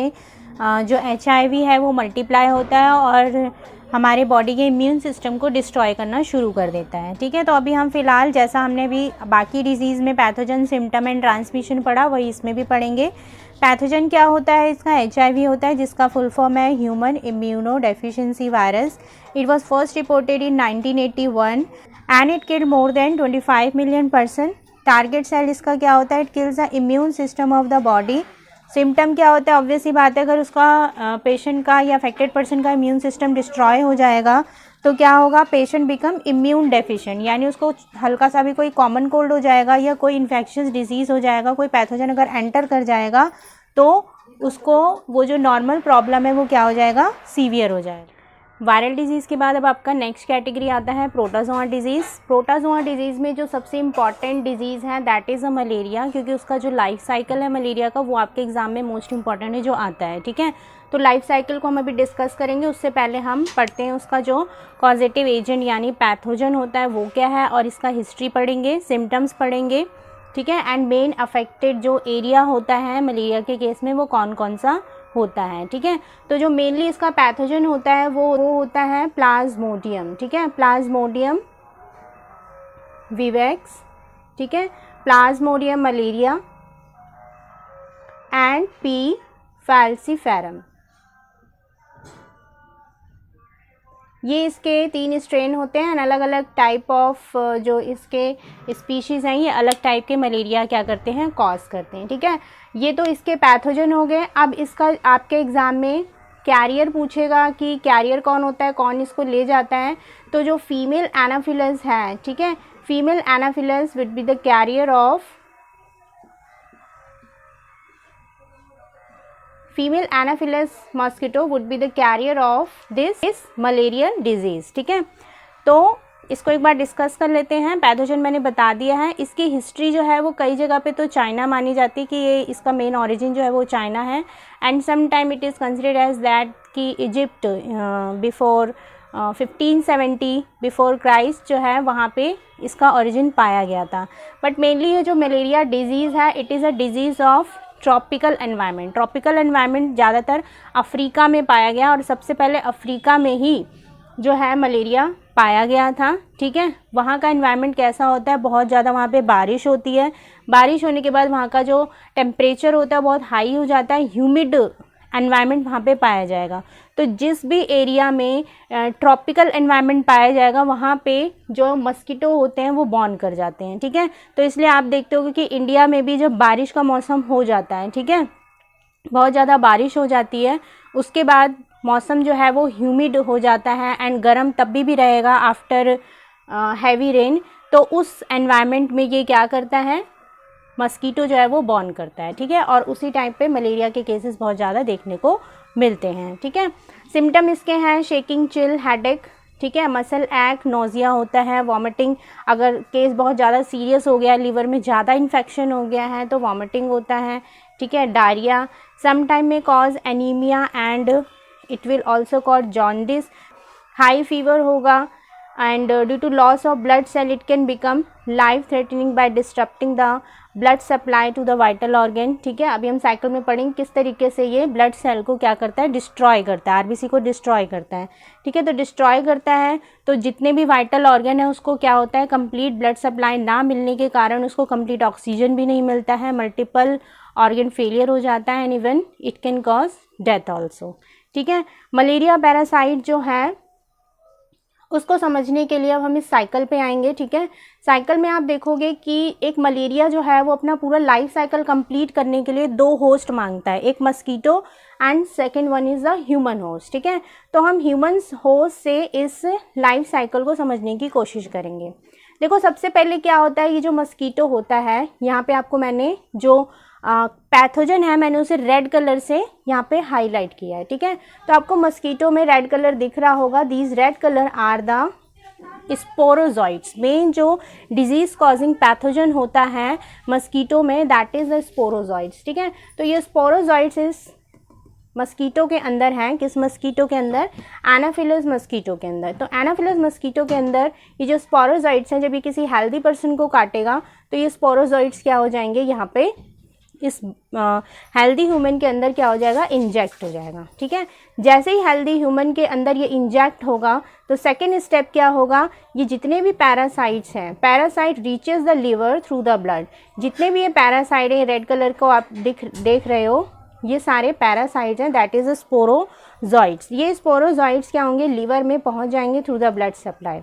जो HIV है वो मल्टीप्लाई होता है और हमारे बॉडी के इम्यून सिस्टम को डिस्ट्रॉय करना शुरू कर देता है, ठीक है। तो अभी हम फ़िलहाल जैसा हमने भी बाकी डिजीज़ में पैथोजन, सिम्टम एंड ट्रांसमिशन पढ़ा, वही इसमें भी पढ़ेंगे। पैथोजन क्या होता है इसका? HIV होता है, जिसका फुल फॉर्म है human immunodeficiency virus. It was first reported in 1981 and it killed more than 25 million person. Target cell इसका क्या होता है? It kills the immune system of the body. Symptom क्या होता है? ऑब्वियस सी बात है, अगर उसका पेशेंट का या अफेक्टेड पर्सन का इम्यून सिस्टम डिस्ट्रॉय हो जाएगा तो क्या होगा? पेशेंट बिकम इम्यून डेफिशिएंट, यानी उसको हल्का सा भी कोई कॉमन कोल्ड हो जाएगा या कोई इन्फेक्शियस डिजीज़ हो जाएगा, कोई पैथोजन अगर एंटर कर जाएगा तो उसको वो जो नॉर्मल प्रॉब्लम है वो क्या हो जाएगा? सीवियर हो जाएगा। वायरल डिजीज़ के बाद अब आपका नेक्स्ट कैटेगरी आता है प्रोटोजोआ डिजीज़। प्रोटोजोआ डिजीज़ में जो सबसे इम्पॉर्टेंट डिजीज़ है दैट इज़ अ मलेरिया, क्योंकि उसका जो लाइफ साइकिल है मलेरिया का वो आपके एग्जाम में मोस्ट इंपॉर्टेंट है जो आता है, ठीक है। तो लाइफ साइकिल को हम अभी डिस्कस करेंगे, उससे पहले हम पढ़ते हैं उसका जो कॉजेटिव एजेंट यानी पैथोजन होता है वो क्या है और इसका हिस्ट्री पढ़ेंगे, सिम्टम्स पढ़ेंगे, ठीक है। एंड मेन अफेक्टेड जो एरिया होता है मलेरिया के केस में वो कौन कौन सा होता है, ठीक है। तो जो मेनली इसका पैथोजन होता है वो होता है प्लाज्मोडियम, ठीक है, प्लाज्मोडियम विवेक्स, ठीक है, Plasmodium malaria and P falciparum. ये इसके 3 स्ट्रेन होते हैं, अलग अलग टाइप ऑफ जो इसके स्पीशीज़ हैं ये अलग टाइप के मलेरिया क्या करते हैं? कॉज करते हैं, ठीक है। ये तो इसके पैथोजन हो गए। अब इसका आपके एग्ज़ाम में कैरियर पूछेगा कि कैरियर कौन होता है, कौन इसको ले जाता है। तो जो फीमेल एनाफिलस है, ठीक है, female anopheles would be the carrier of female anopheles mosquito would be the carrier of this malarial disease, ठीक है। तो इसको एक बार डिस्कस कर लेते हैं। पैथोजन मैंने बता दिया है। इसकी हिस्ट्री जो है वो कई जगह पे तो चाइना मानी जाती है कि ये इसका मेन ओरिजिन जो है वो चाइना है, and some time it is considered as that कि इजिप्ट बिफोर 1570 बिफोर क्राइस्ट जो है वहाँ पे इसका ओरिजिन पाया गया था। बट मेनली ये जो मलेरिया डिजीज़ है it is a disease of tropical environment. Tropical environment ज़्यादातर अफ्रीका में पाया गया और सबसे पहले अफ्रीका में ही जो है मलेरिया पाया गया था, ठीक है। वहाँ का एनवायरनमेंट कैसा होता है? बहुत ज़्यादा वहाँ पे बारिश होती है। बारिश होने के बाद वहाँ का जो टेम्परेचर होता है बहुत हाई हो जाता है, ह्यूमिड एनवायरनमेंट वहाँ पे पाया जाएगा। तो जिस भी एरिया में ट्रॉपिकल एनवायरनमेंट पाया जाएगा वहाँ पे जो मस्कीटो होते हैं वो बॉर्न कर जाते हैं, ठीक है। तो इसलिए आप देखते होगे कि इंडिया में भी जब बारिश का मौसम हो जाता है, ठीक है, बहुत ज़्यादा बारिश हो जाती है, उसके बाद मौसम जो है वो ह्यूमिड हो जाता है एंड गर्म तब भी रहेगा आफ्टर हैवी रेन। तो उस एनवायरनमेंट में ये क्या करता है? मस्कीटो जो है वो बॉर्न करता है, ठीक है। और उसी टाइम पे मलेरिया के केसेस बहुत ज़्यादा देखने को मिलते हैं, ठीक है। सिम्टम इसके हैं शेकिंग, चिल, हेडेक, ठीक है, मसल एक, नोजिया होता है, वॉमिटिंग। अगर केस बहुत ज़्यादा सीरियस हो गया, लीवर में ज़्यादा इन्फेक्शन हो गया है तो वॉमिटिंग होता है, ठीक है, डायरिया, सम टाइम में cause anaemia and it will also cause jaundice, high fever होगा and due to loss of blood cell it can become life threatening by disrupting the blood supply to the vital organ, ठीक है। अभी हम cycle में पढ़ेंगे किस तरीके से ये ब्लड सेल को क्या करता है? डिस्ट्रॉय करता है, आरबीसी को डिस्ट्रॉय करता है, ठीक है। तो डिस्ट्रॉय करता है तो जितने भी वाइटल ऑर्गन है उसको क्या होता है? कंप्लीट ब्लड सप्लाई ना मिलने के कारण उसको कंप्लीट ऑक्सीजन भी नहीं मिलता है, मल्टीपल ऑर्गन फेलियर हो जाता है and even it can cause death also, ठीक है। मलेरिया पैरासाइट जो है उसको समझने के लिए अब हम इस साइकिल पे आएंगे, ठीक है। साइकिल में आप देखोगे कि एक मलेरिया जो है वो अपना पूरा लाइफ साइकिल कंप्लीट करने के लिए 2 होस्ट मांगता है, एक mosquito and second one is the human host, ठीक है। तो हम ह्यूमन होस्ट से इस लाइफ साइकिल को समझने की कोशिश करेंगे। देखो सबसे पहले क्या होता है, ये जो मस्कीटो होता है, यहाँ पे आपको मैंने जो पैथोजन है मैंने उसे रेड कलर से यहाँ पे हाईलाइट किया है, ठीक है। तो आपको मस्कीटो में रेड कलर दिख रहा होगा, these red colour are the sporozoites. Main जो डिजीज कॉजिंग पैथोजन होता है मस्कीटो में, दैट इज द स्पोरोजॉइट्स। ठीक है, तो ये स्पोरोजॉइट्स इस मस्कीटो के अंदर हैं। किस मस्कीटो के अंदर? एनाफिलस मस्कीटो के अंदर। तो एनाफिलस मस्कीटो के अंदर ये जो स्पोरोजॉइट्स हैं, जब ये किसी हेल्दी पर्सन को काटेगा तो ये स्पोरोजॉइट्स क्या हो जाएंगे, यहाँ पे इस हेल्दी ह्यूमन के अंदर क्या हो जाएगा, इंजेक्ट हो जाएगा। ठीक है, जैसे ही हेल्दी ह्यूमन के अंदर ये इंजेक्ट होगा तो सेकेंड स्टेप क्या होगा, ये जितने भी पैरासाइट्स हैं, parasite reaches the liver through the blood. जितने भी ये पैरासाइट हैं, रेड कलर को आप देख रहे हो, ये सारे पैरासाइट्स हैं, दैट इज स्पोरोजॉइट्स। ये स्पोरोजॉइट्स क्या होंगे, लिवर में पहुंच जाएंगे थ्रू द ब्लड सप्लाई।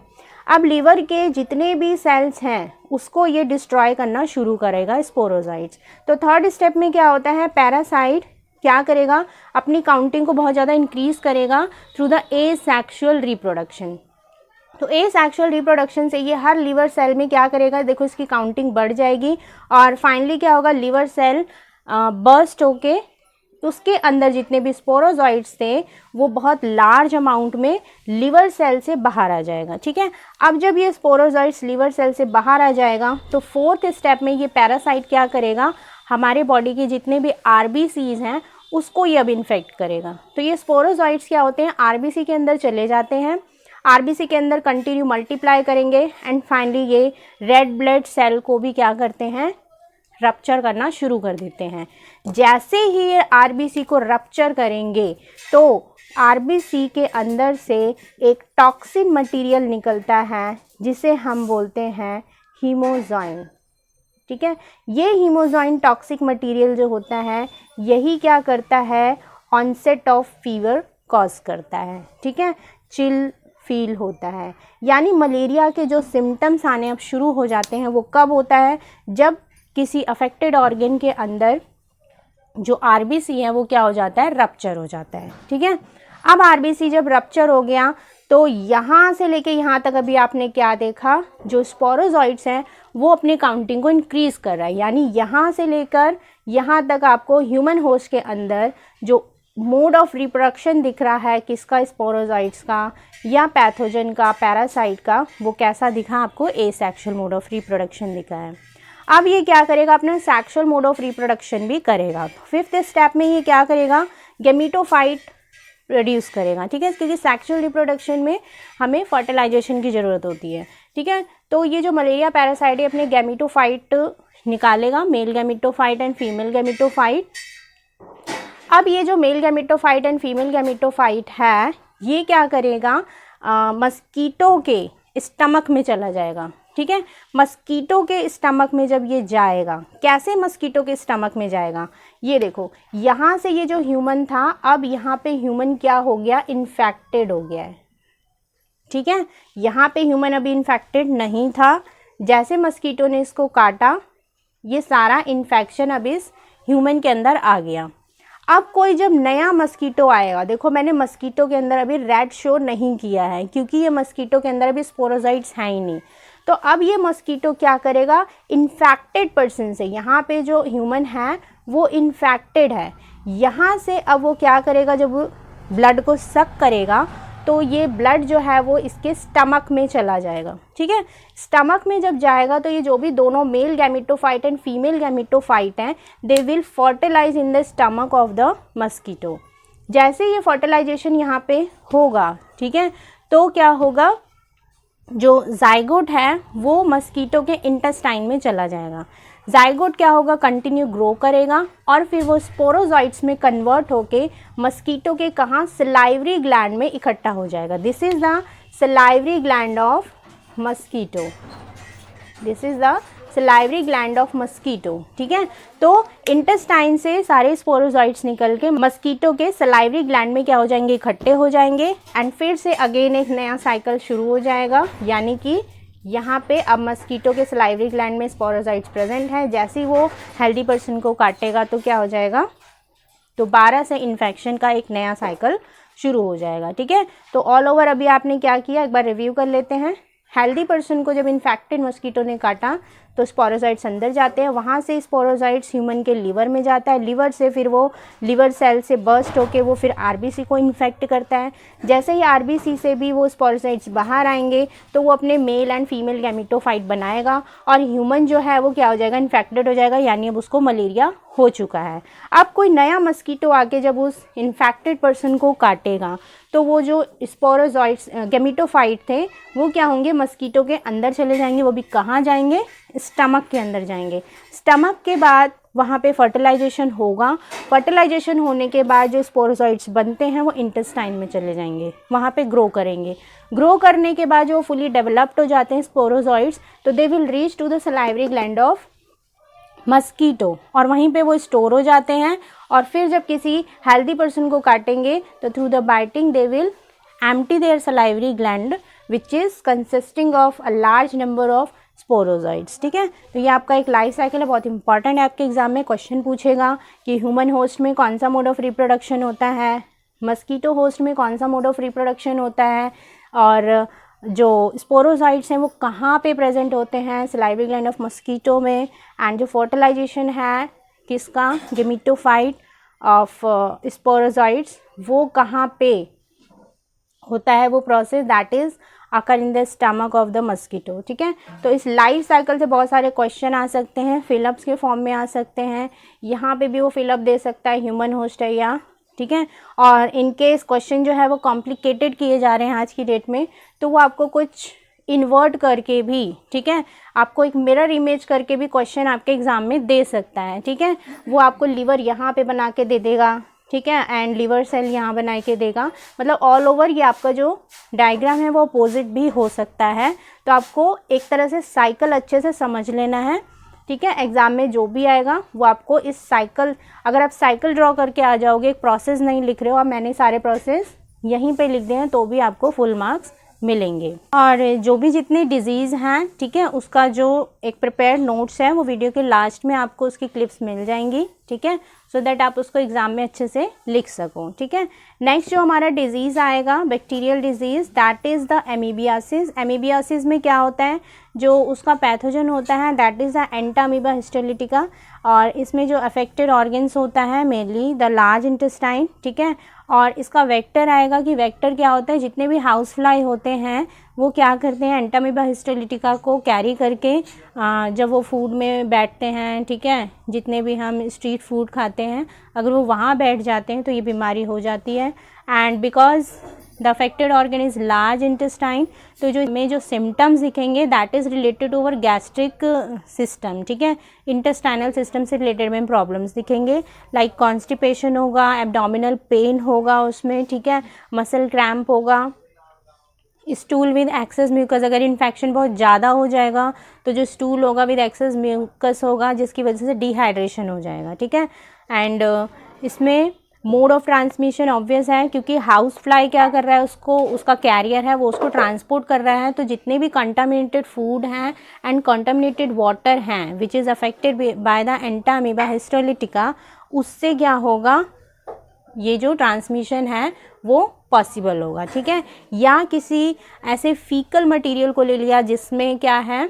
अब लिवर के जितने भी सेल्स हैं उसको ये डिस्ट्रॉय करना शुरू करेगा स्पोरोजॉइट्स। तो थर्ड स्टेप में क्या होता है, पैरासाइट क्या करेगा, अपनी काउंटिंग को बहुत ज़्यादा इंक्रीज करेगा थ्रू द एसेक्सुअल रिप्रोडक्शन। तो एसेक्सुअल रिप्रोडक्शन से ये हर लिवर सेल में क्या करेगा, देखो इसकी काउंटिंग बढ़ जाएगी और फाइनली क्या होगा, लिवर सेल बर्स्ट होके उसके अंदर जितने भी स्पोरोजॉइट्स थे वो बहुत लार्ज अमाउंट में लिवर सेल से बाहर आ जाएगा। ठीक है, अब जब ये स्पोरोजॉइट्स लिवर सेल से बाहर आ जाएगा तो फोर्थ स्टेप में ये पैरासाइट क्या करेगा, हमारे बॉडी के जितने भी आरबीसीज हैं उसको ये अब इन्फेक्ट करेगा। तो ये स्पोरोजॉइट्स क्या होते हैं, आरबीसी के अंदर चले जाते हैं, आरबीसी के अंदर कंटिन्यू मल्टीप्लाई करेंगे एंड फाइनली ये रेड ब्लड सेल को भी क्या करते हैं, रप्चर करना शुरू कर देते हैं। जैसे ही ये आरबीसी को रप्चर करेंगे तो आरबीसी के अंदर से एक टॉक्सिन मटेरियल निकलता है जिसे हम बोलते हैं हीमोजाइन। ठीक है, ये हीमोजाइन टॉक्सिक मटेरियल जो होता है यही क्या करता है, ऑनसेट ऑफ फीवर कॉज करता है। ठीक है, चिल फील होता है, यानी मलेरिया के जो सिम्टम्स आने अब शुरू हो जाते हैं वो कब होता है, जब किसी अफेक्टेड ऑर्गन के अंदर जो आरबीसी है वो क्या हो जाता है, रप्चर हो जाता है। ठीक है, अब आरबीसी जब रप्चर हो गया तो यहाँ से लेके यहाँ तक अभी आपने क्या देखा, जो स्पोरोजॉइट्स हैं वो अपने काउंटिंग को इंक्रीज कर रहा है, यानी यहाँ से लेकर यहाँ तक आपको ह्यूमन होस्ट के अंदर जो मोड ऑफ रिप्रोडक्शन दिख रहा है, किसका, स्पोरोजॉइट्स का या पैथोजन का, पैरासाइट का, वो कैसा दिखा आपको, एसेक्सुअल मोड ऑफ रिप्रोडक्शन दिखा है। अब ये क्या करेगा, अपना सेक्सुअल मोड ऑफ रिप्रोडक्शन भी करेगा। फिफ्थ स्टेप में ये क्या करेगा, गैमीटोफाइट प्रोड्यूस करेगा। ठीक है, क्योंकि सेक्सुअल रिप्रोडक्शन में हमें फर्टिलाइजेशन की ज़रूरत होती है। ठीक है, तो ये जो मलेरिया पैरासाइट है अपने गैमीटोफाइट निकालेगा, male gametophyte and female gametophyte. अब ये जो male gametophyte and female gametophyte है ये क्या करेगा, मस्कीटो के स्टमक में चला जाएगा। ठीक है, मस्कीटो के स्टमक में जब ये जाएगा, कैसे मस्कीटो के स्टमक में जाएगा, ये देखो यहाँ से ये जो ह्यूमन था अब यहाँ पे ह्यूमन क्या हो गया, इन्फेक्टेड हो गया है। ठीक है, यहाँ पे ह्यूमन अभी इन्फेक्टेड नहीं था, जैसे मस्कीटो ने इसको काटा ये सारा इन्फेक्शन अब इस ह्यूमन के अंदर आ गया। अब कोई जब नया मस्कीटो आएगा, देखो मैंने मस्कीटो के अंदर अभी रेड शो नहीं किया है क्योंकि ये मस्कीटो के अंदर अभी स्पोरोजॉइट्स हैं ही नहीं। तो अब ये मस्कीटो क्या करेगा, इन्फेक्टेड पर्सन से, यहाँ पे जो ह्यूमन है वो इन्फेक्टेड है, यहाँ से अब वो क्या करेगा, जब वो ब्लड को सक करेगा तो ये ब्लड जो है वो इसके स्टमक में चला जाएगा। ठीक है, स्टमक में जब जाएगा तो ये जो भी दोनों male gametophyte and female gametophyte हैं they will fertilise in the stomach of the mosquito. जैसे ये फर्टिलाइजेशन यहाँ पे होगा, ठीक है, तो क्या होगा, जो जाइगोट है वो मस्कीटो के इंटेस्टाइन में चला जाएगा। जाइगोट क्या होगा, कंटिन्यू ग्रो करेगा और फिर वो स्पोरोजॉइट्स में कन्वर्ट होके मस्कीटो के कहाँ, सलाइवरी ग्लैंड में इकट्ठा हो जाएगा। This is the salivary gland of mosquito, this is the salivary gland of mosquito. ठीक है, तो इंटेस्टाइन से सारे स्पोरोजॉइट्स निकल के मस्कीटो के सलाइवरी ग्लैंड में क्या हो जाएंगे, इकट्ठे हो जाएंगे एंड फिर से अगेन एक नया साइकिल शुरू हो जाएगा, यानी कि यहाँ पे अब मस्कीटो के सलाइवरी ग्लैंड में स्पोरोजॉइट्स प्रेजेंट है। जैसे ही वो हेल्दी पर्सन को काटेगा तो क्या हो जाएगा, दोबारा से इन्फेक्शन का एक नया साइकिल शुरू हो जाएगा। ठीक है, तो ऑल ओवर अभी आपने क्या किया एक बार रिव्यू कर लेते हैं। हेल्दी पर्सन को जब इन्फेक्टेड मस्कीटो ने काटा तो स्पोरोजाइट्स अंदर जाते हैं, वहाँ से स्पोरोजाइट्स ह्यूमन के लीवर में जाता है, लीवर से फिर वो लीवर सेल से बर्स्ट होके वो फिर आरबीसी को इन्फेक्ट करता है। जैसे ही आरबीसी से भी वो स्पोरोजाइट्स बाहर आएंगे तो वो अपने मेल एंड फीमेल गैमेटोफाइट बनाएगा और ह्यूमन जो है वो क्या हो जाएगा, इन्फेक्टेड हो जाएगा, यानी अब उसको मलेरिया हो चुका है। अब कोई नया मस्कीटो आके जब उस इन्फेक्टेड पर्सन को काटेगा तो वो जो स्पोरोजॉइट्स गैमेटोफाइट थे वो क्या होंगे, मस्कीटो के अंदर चले जाएंगे। वो भी कहाँ जाएंगे, स्टमक के अंदर जाएंगे। स्टमक के बाद वहाँ पे फर्टिलाइजेशन होगा। फर्टिलाइजेशन होने के बाद जो स्पोरोजॉइट्स बनते हैं वो इंटेस्टाइन में चले जाएंगे, वहाँ पे ग्रो करेंगे। ग्रो करने के बाद जो फुली डेवलप्ड हो जाते हैं स्पोरोजॉइट्स तो they will reach to the salivary gland of mosquito और वहीं पे वो स्टोर हो जाते हैं। और फिर जब किसी हेल्दी पर्सन को काटेंगे तो through the biting they will empty their salivary gland which is consisting of a large number of sporozoites. ठीक है, तो ये आपका एक लाइफ साइकिल है, बहुत इंपॉर्टेंट है। आपके एग्जाम में क्वेश्चन पूछेगा कि ह्यूमन होस्ट में कौन सा मोड ऑफ रिप्रोडक्शन होता है, मस्कीटो होस्ट में कौन सा मोड ऑफ रिप्रोडक्शन होता है, और जो स्पोरोजाइट्स हैं वो कहाँ पे प्रेजेंट होते हैं, सलाइवरी ग्लैंड ऑफ मस्कीटो में। एंड जो फर्टिलाइजेशन है किसका, गेमेटोफाइट ऑफ स्पोरोजाइट्स, वो कहाँ पे होता है वो process, that is occur in the stomach of the mosquito. ठीक है, तो इस लाइफ साइकिल से बहुत सारे क्वेश्चन आ सकते हैं, फिलअप्स के फॉर्म में आ सकते हैं। यहाँ पे भी वो फिलअप दे सकता है ह्यूमन होस्ट है या, ठीक है। और इन केस क्वेश्चन जो है वो कॉम्प्लिकेटेड किए जा रहे हैं आज की डेट में, तो वो आपको कुछ इन्वर्ट करके भी, ठीक है, आपको एक मिरर इमेज करके भी क्वेश्चन आपके एग्जाम में दे सकता है। ठीक है, वो आपको लीवर यहाँ पे बना के दे देगा, ठीक है, एंड लीवर सेल यहाँ बना के देगा। मतलब ऑल ओवर ये आपका जो डायग्राम है वो अपोजिट भी हो सकता है। तो आपको एक तरह से साइकिल अच्छे से समझ लेना है। ठीक है, एग्जाम में जो भी आएगा वो आपको इस साइकिल, अगर आप साइकिल ड्रॉ करके आ जाओगे, एक प्रोसेस नहीं लिख रहे हो, अब मैंने सारे प्रोसेस यहीं पे लिख दिए हैं, तो भी आपको फुल मार्क्स मिलेंगे। और जो भी जितनी डिजीज़ हैं, ठीक है, उसका जो एक प्रिपेयर्ड नोट्स है वो वीडियो के लास्ट में आपको उसकी क्लिप्स मिल जाएंगी। ठीक है, सो दैट आप उसको एग्जाम में अच्छे से लिख सको। ठीक है, नेक्स्ट जो हमारा डिजीज़ आएगा bacterial disease, that is the amoebiasis. Amoebiasis में क्या होता है, जो उसका पैथोजन होता है that is the Entamoeba histolytica, और इसमें जो अफेक्टेड ऑर्गन्स होता है मेनली द लार्ज इंटेस्टाइन। ठीक है, और इसका वेक्टर आएगा कि वेक्टर क्या होता है, जितने भी हाउस फ्लाई होते हैं वो क्या करते हैं, एंटामीबा हिस्टोलिटिका को कैरी करके जब वो फूड में बैठते हैं, ठीक है, जितने भी हम स्ट्रीट फूड खाते हैं, अगर वो वहाँ बैठ जाते हैं तो ये बीमारी हो जाती है। And because the affected organ is large intestine, तो जो सिम्टम्स दिखेंगे that is related to our gastric system. ठीक है, इंटेस्टाइनल सिस्टम से रिलेटेड में प्रॉब्लम्स दिखेंगे, लाइक कॉन्स्टिपेशन होगा, एब्डोमिनल पेन होगा उसमें, ठीक है, मसल क्रैम्प होगा, स्टूल विद एक्सेस म्यूकस, अगर इन्फेक्शन बहुत ज़्यादा हो जाएगा तो जो स्टूल होगा विद एक्सेस म्यूकस होगा, जिसकी वजह से डिहाइड्रेशन हो जाएगा। ठीक है, एंड इसमें मोड ऑफ ट्रांसमिशन ऑब्वियस है, क्योंकि हाउस फ्लाई क्या कर रहा है, उसको, उसका कैरियर है वो उसको ट्रांसपोर्ट कर रहा है। तो जितने भी कंटामिनेटेड फूड हैं एंड कंटामिनेटेड वाटर हैं which is affected by the Entamoeba histolytica, उससे क्या होगा, ये जो ट्रांसमिशन है वो पॉसिबल होगा। ठीक है, या किसी ऐसे फीकल मटेरियल को ले लिया जिसमें क्या है,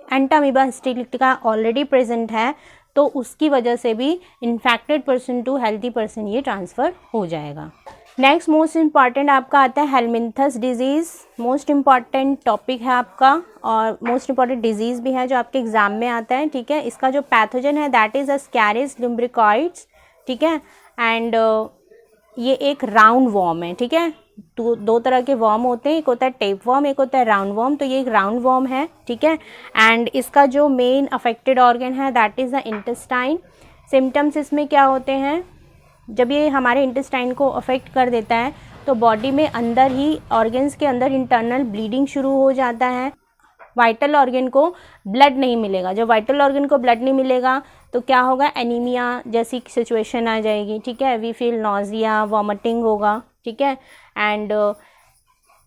एंटामीबा हिस्टोलिटिका ऑलरेडी प्रेजेंट है, तो उसकी वजह से भी infected person to healthy person ये ट्रांसफ़र हो जाएगा। नेक्स्ट मोस्ट इम्पॉर्टेंट आपका आता है helminths disease. Most important topic है आपका और मोस्ट इम्पॉर्टेंट डिजीज़ भी है जो आपके एग्जाम में आता है। ठीक है, इसका जो पैथोजन है दैट इज़ अस्कैरिस लुम्ब्रिकॉइड्स। ठीक है, एंड ये एक राउंड वॉर्म है। ठीक है, तो दो तरह के वॉर्म होते हैं, एक होता है टेप वॉर्म, एक होता है राउंड वॉर्म। तो ये एक राउंड वॉर्म है। ठीक है, एंड इसका जो मेन अफेक्टेड ऑर्गन है that is the intestine. Symptoms इसमें क्या होते हैं, जब ये हमारे इंटेस्टाइन को अफेक्ट कर देता है तो बॉडी में अंदर ही ऑर्गन्स के अंदर इंटरनल ब्लीडिंग शुरू हो जाता है। वाइटल ऑर्गन को ब्लड नहीं मिलेगा, जब वाइटल ऑर्गन को ब्लड नहीं मिलेगा तो क्या होगा, एनीमिया जैसी सिचुएशन आ जाएगी। ठीक है, वी फील नॉजिया, वॉमिटिंग होगा। ठीक है, एंड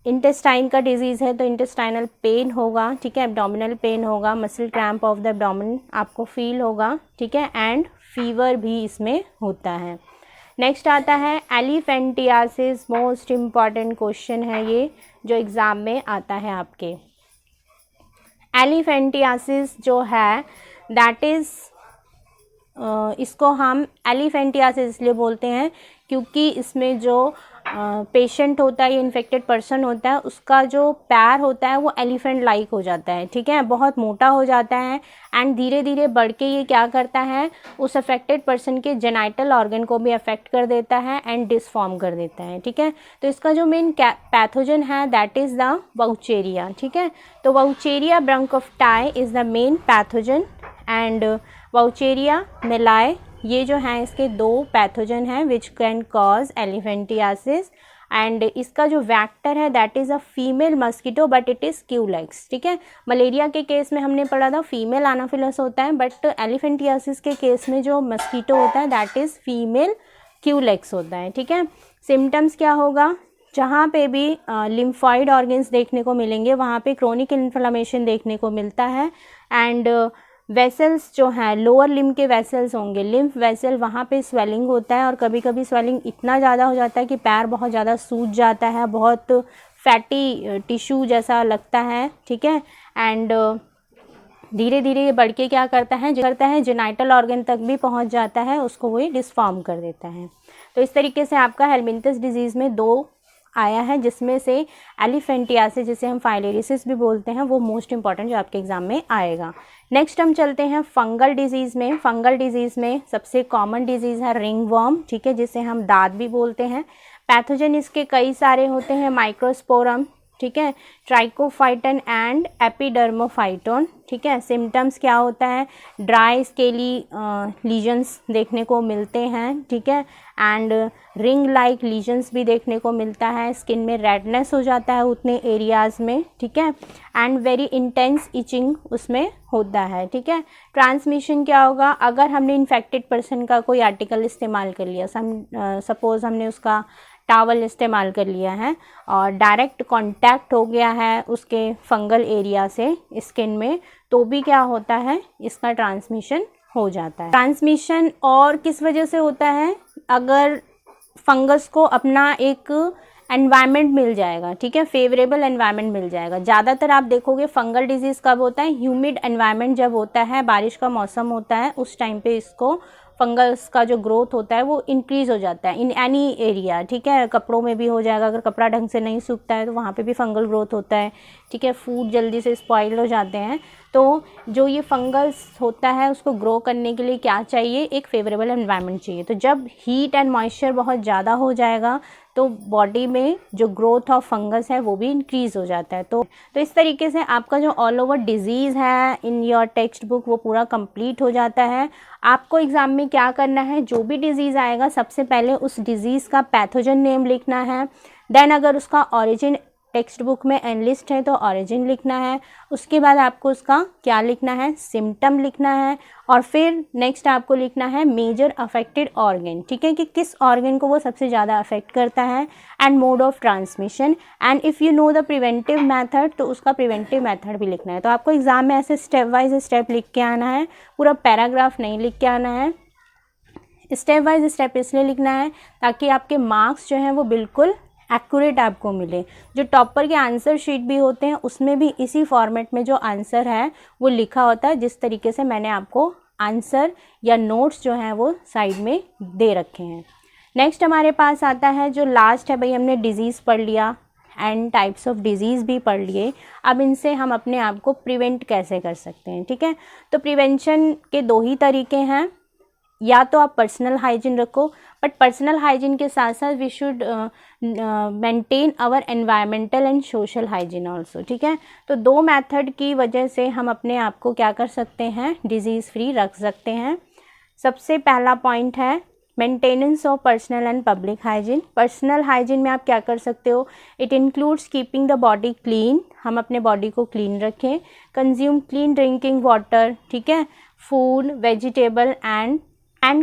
इंटेस्टाइन का डिजीज़ है तो इंटेस्टाइनल पेन होगा। ठीक है, एब्डोमिनल पेन होगा, muscle cramp of the abdomen आपको फील होगा। ठीक है, एंड फीवर भी इसमें होता है। नेक्स्ट आता है एलिफेंटियासिस। मोस्ट इम्पॉर्टेंट क्वेश्चन है ये जो एग्ज़ाम में आता है आपके। एलिफेंटियासिस जो है दैट इज़ इसको हम एलिफेंटियासिस इसलिए बोलते हैं क्योंकि इसमें जो पेशेंट होता है या इन्फेक्टेड पर्सन होता है उसका जो पैर होता है वो एलिफेंट लाइक हो जाता है, ठीक है, बहुत मोटा हो जाता है एंड धीरे धीरे बढ़ के ये क्या करता है उस अफेक्टेड पर्सन के जेनाइटल ऑर्गन को भी अफेक्ट कर देता है एंड डिसफॉर्म कर देता है, ठीक है। तो इसका जो मेन पैथोजन है दैट इज़ द वाउचेरिया, ठीक है। तो Wuchereria bancrofti is the main pathogen and Wuchereria malayi ये जो हैं इसके दो पैथोजन हैं which can cause elephantiasis and इसका जो वेक्टर है that is a female mosquito but it is Culex, ठीक है। मलेरिया के केस में हमने पढ़ा था फीमेल एनाफिलस होता है बट एलिफेंटियासिस के केस में जो मस्कीटो होता है दैट इज़ फीमेल क्यूलेक्स होता है, ठीक है। सिम्टम्स क्या होगा, जहाँ पे भी लिम्फॉइड ऑर्गन्स देखने को मिलेंगे वहाँ पे क्रोनिक इन्फ्लेमेशन देखने को मिलता है एंड वेसल्स जो हैं लोअर लिम्ब के वेसल्स होंगे, लिम्फ वेसल वहाँ पे स्वेलिंग होता है और कभी कभी स्वेलिंग इतना ज़्यादा हो जाता है कि पैर बहुत ज़्यादा सूज जाता है, बहुत फैटी टिश्यू जैसा लगता है, ठीक है। एंड धीरे धीरे ये बढ़ के क्या करता है जेनाइटल ऑर्गन तक भी पहुँच जाता है, उसको वही डिसफॉर्म कर देता है। तो इस तरीके से आपका हेलमिंथस डिजीज़ में दो आया है जिसमें से एलिफेंटियासिस जिसे हम फाइलेरिसिस भी बोलते हैं वो मोस्ट इंपॉर्टेंट जो आपके एग्जाम में आएगा। नेक्स्ट हम चलते हैं फंगल डिजीज़ में। फंगल डिजीज़ में सबसे कॉमन डिजीज़ है रिंगवर्म, ठीक है, जिसे हम दाद भी बोलते हैं। पैथोजन इसके कई सारे होते हैं, माइक्रोस्पोरम, ठीक है, ट्राइकोफाइटन एंड एपिडर्मोफाइटोन, ठीक है। सिम्टम्स क्या होता है, ड्राई स्केली लीजन्स देखने को मिलते हैं, ठीक है, एंड रिंग लाइक लीजन्स भी देखने को मिलता है, स्किन में रेडनेस हो जाता है उतने एरियाज़ में, ठीक है, एंड वेरी इंटेंस इचिंग उसमें होता है, ठीक है। ट्रांसमिशन क्या होगा, अगर हमने इन्फेक्टेड पर्सन का कोई आर्टिकल इस्तेमाल कर लिया, सपोज़ हमने उसका टावल इस्तेमाल कर लिया है और डायरेक्ट कांटेक्ट हो गया है उसके फंगल एरिया से स्किन में, तो भी क्या होता है इसका ट्रांसमिशन हो जाता है। ट्रांसमिशन और किस वजह से होता है, अगर फंगस को अपना एक एनवायरनमेंट मिल जाएगा, ठीक है, फेवरेबल एनवायरनमेंट मिल जाएगा। ज़्यादातर आप देखोगे फंगल डिजीज़ कब होता है, ह्यूमिड एनवायरनमेंट जब होता है, बारिश का मौसम होता है, उस टाइम पे इसको फंगस का जो ग्रोथ होता है वो इंक्रीज़ हो जाता है इन एनी एरिया, ठीक है। कपड़ों में भी हो जाएगा, अगर कपड़ा ढंग से नहीं सूखता है तो वहाँ पे भी फंगल ग्रोथ होता है, ठीक है। फूड जल्दी से स्पॉइल हो जाते हैं, तो जो ये फंगस होता है उसको ग्रो करने के लिए क्या चाहिए, एक फेवरेबल एनवायरनमेंट चाहिए। तो जब हीट एंड मॉइस्चर बहुत ज़्यादा हो जाएगा तो बॉडी में जो ग्रोथ ऑफ फंगस है वो भी इंक्रीज़ हो जाता है। तो इस तरीके से आपका जो ऑल ओवर डिजीज़ है इन योर टेक्स्ट बुक वो पूरा कंप्लीट हो जाता है। आपको एग्ज़ाम में क्या करना है, जो भी डिजीज़ आएगा सबसे पहले उस डिज़ीज़ का पैथोजन नेम लिखना है, देन अगर उसका ऑरिजिन टेक्स्ट बुक में एनलिस्ट है तो ऑरिजिन लिखना है, उसके बाद आपको उसका क्या लिखना है, सिम्टम लिखना है, और फिर नेक्स्ट आपको लिखना है मेजर अफेक्टेड ऑर्गन, ठीक है, कि किस ऑर्गन को वो सबसे ज़्यादा अफेक्ट करता है, and mode of transmission, and if you know the preventive method तो उसका प्रिवेंटिव मेथड भी लिखना है। तो आपको एग्ज़ाम में ऐसे स्टेप वाइज स्टेप लिख के आना है, पूरा पैराग्राफ नहीं लिख के आना है, स्टेप वाइज स्टेप इसलिए लिखना है ताकि आपके मार्क्स जो हैं वो बिल्कुल एक्यूरेट आपको मिले। जो टॉपर के आंसर शीट भी होते हैं उसमें भी इसी फॉर्मेट में जो आंसर है वो लिखा होता है, जिस तरीके से मैंने आपको आंसर या नोट्स जो हैं वो साइड में दे रखे हैं। नेक्स्ट हमारे पास आता है जो लास्ट है, भाई हमने डिजीज़ पढ़ लिया एंड टाइप्स ऑफ डिजीज़ भी पढ़ लिए, अब इनसे हम अपने आप को प्रिवेंट कैसे कर सकते हैं, ठीक है। तो प्रिवेंशन के दो ही तरीके हैं, या तो आप पर्सनल हाइजीन रखो, बट पर्सनल हाइजीन के साथ साथ we should maintain our environmental and social hygiene also, ठीक है। तो दो मेथड की वजह से हम अपने आप को क्या कर सकते हैं, डिजीज़ फ्री रख सकते हैं। सबसे पहला पॉइंट है maintenance of personal and public hygiene. Personal hygiene में आप क्या कर सकते हो, it includes keeping the body clean, हम अपने बॉडी को क्लीन रखें, कंज्यूम क्लीन ड्रिंकिंग वाटर, ठीक है, food vegetable and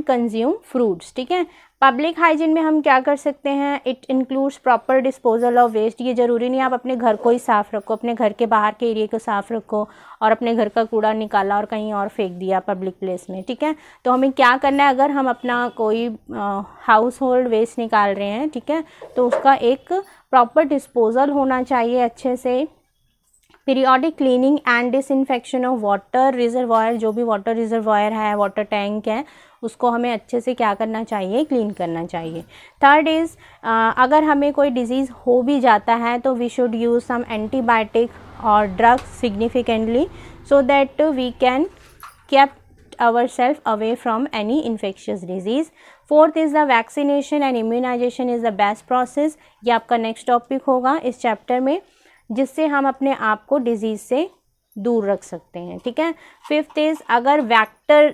consume fruits, ठीक है। पब्लिक हाइजीन में हम क्या कर सकते हैं, it includes proper disposal of waste. ये ज़रूरी नहीं आप अपने घर को ही साफ़ रखो, अपने घर के बाहर के एरिया को साफ़ रखो और अपने घर का कूड़ा निकाला और कहीं और फेंक दिया पब्लिक प्लेस में, ठीक है। तो हमें क्या करना है, अगर हम अपना कोई हाउस होल्ड वेस्ट निकाल रहे हैं, ठीक है, तो उसका एक प्रॉपर डिस्पोजल होना चाहिए अच्छे से। Periodic cleaning and disinfection of water reservoir, जो भी वाटर रिजर्वायर है, वाटर टैंक है, उसको हमें अच्छे से क्या करना चाहिए, क्लीन करना चाहिए। थर्ड इज़ अगर हमें कोई डिजीज़ हो भी जाता है तो we should use some antibiotic और drugs significantly so that we can kept ourselves away from any infectious disease. Fourth is the vaccination and immunization is the best process. ये आपका नेक्स्ट टॉपिक होगा इस चैप्टर में, जिससे हम अपने आप को डिजीज़ से दूर रख सकते हैं, ठीक है। फिफ्थ इज़ अगर वेक्टर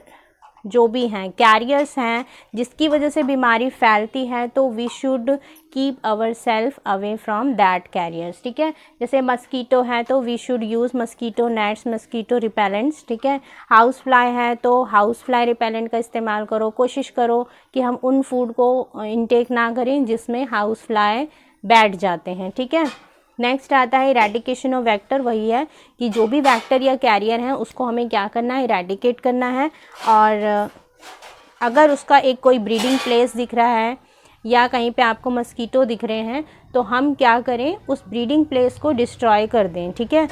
जो भी हैं, कैरियर्स हैं, जिसकी वजह से बीमारी फैलती है, तो we should keep our self away from that carriers, ठीक है। जैसे मस्कीटो है तो we should use mosquito nets, mosquito repellents, ठीक है। हाउस फ्लाई है तो हाउस फ्लाई रिपेलेंट का इस्तेमाल करो। कोशिश करो कि हम उन फूड को इनटेक ना करें जिसमें हाउस फ्लाई बैठ जाते हैं, ठीक है। नेक्स्ट आता है इरेडिकेशन ऑफ वेक्टर, वही है कि जो भी वेक्टर या कैरियर हैं उसको हमें क्या करना है, इरेडिकेट करना है। और अगर उसका एक कोई ब्रीडिंग प्लेस दिख रहा है या कहीं पे आपको मस्कीटो दिख रहे हैं तो हम क्या करें, उस ब्रीडिंग प्लेस को डिस्ट्रॉय कर दें, ठीक है,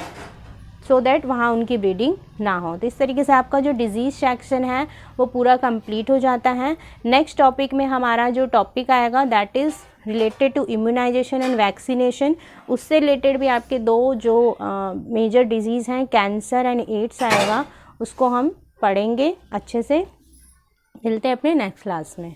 सो दैट वहाँ उनकी ब्रीडिंग ना हो। तो इस तरीके से आपका जो डिजीज़ सेक्शन है वो पूरा कंप्लीट हो जाता है। नेक्स्ट टॉपिक में हमारा जो टॉपिक आएगा that is related to immunization and vaccination. उससे रिलेटेड भी आपके दो जो मेजर डिजीज़ हैं, कैंसर एंड एड्स आएगा, उसको हम पढ़ेंगे अच्छे से। मिलते हैं अपने नेक्स्ट क्लास में।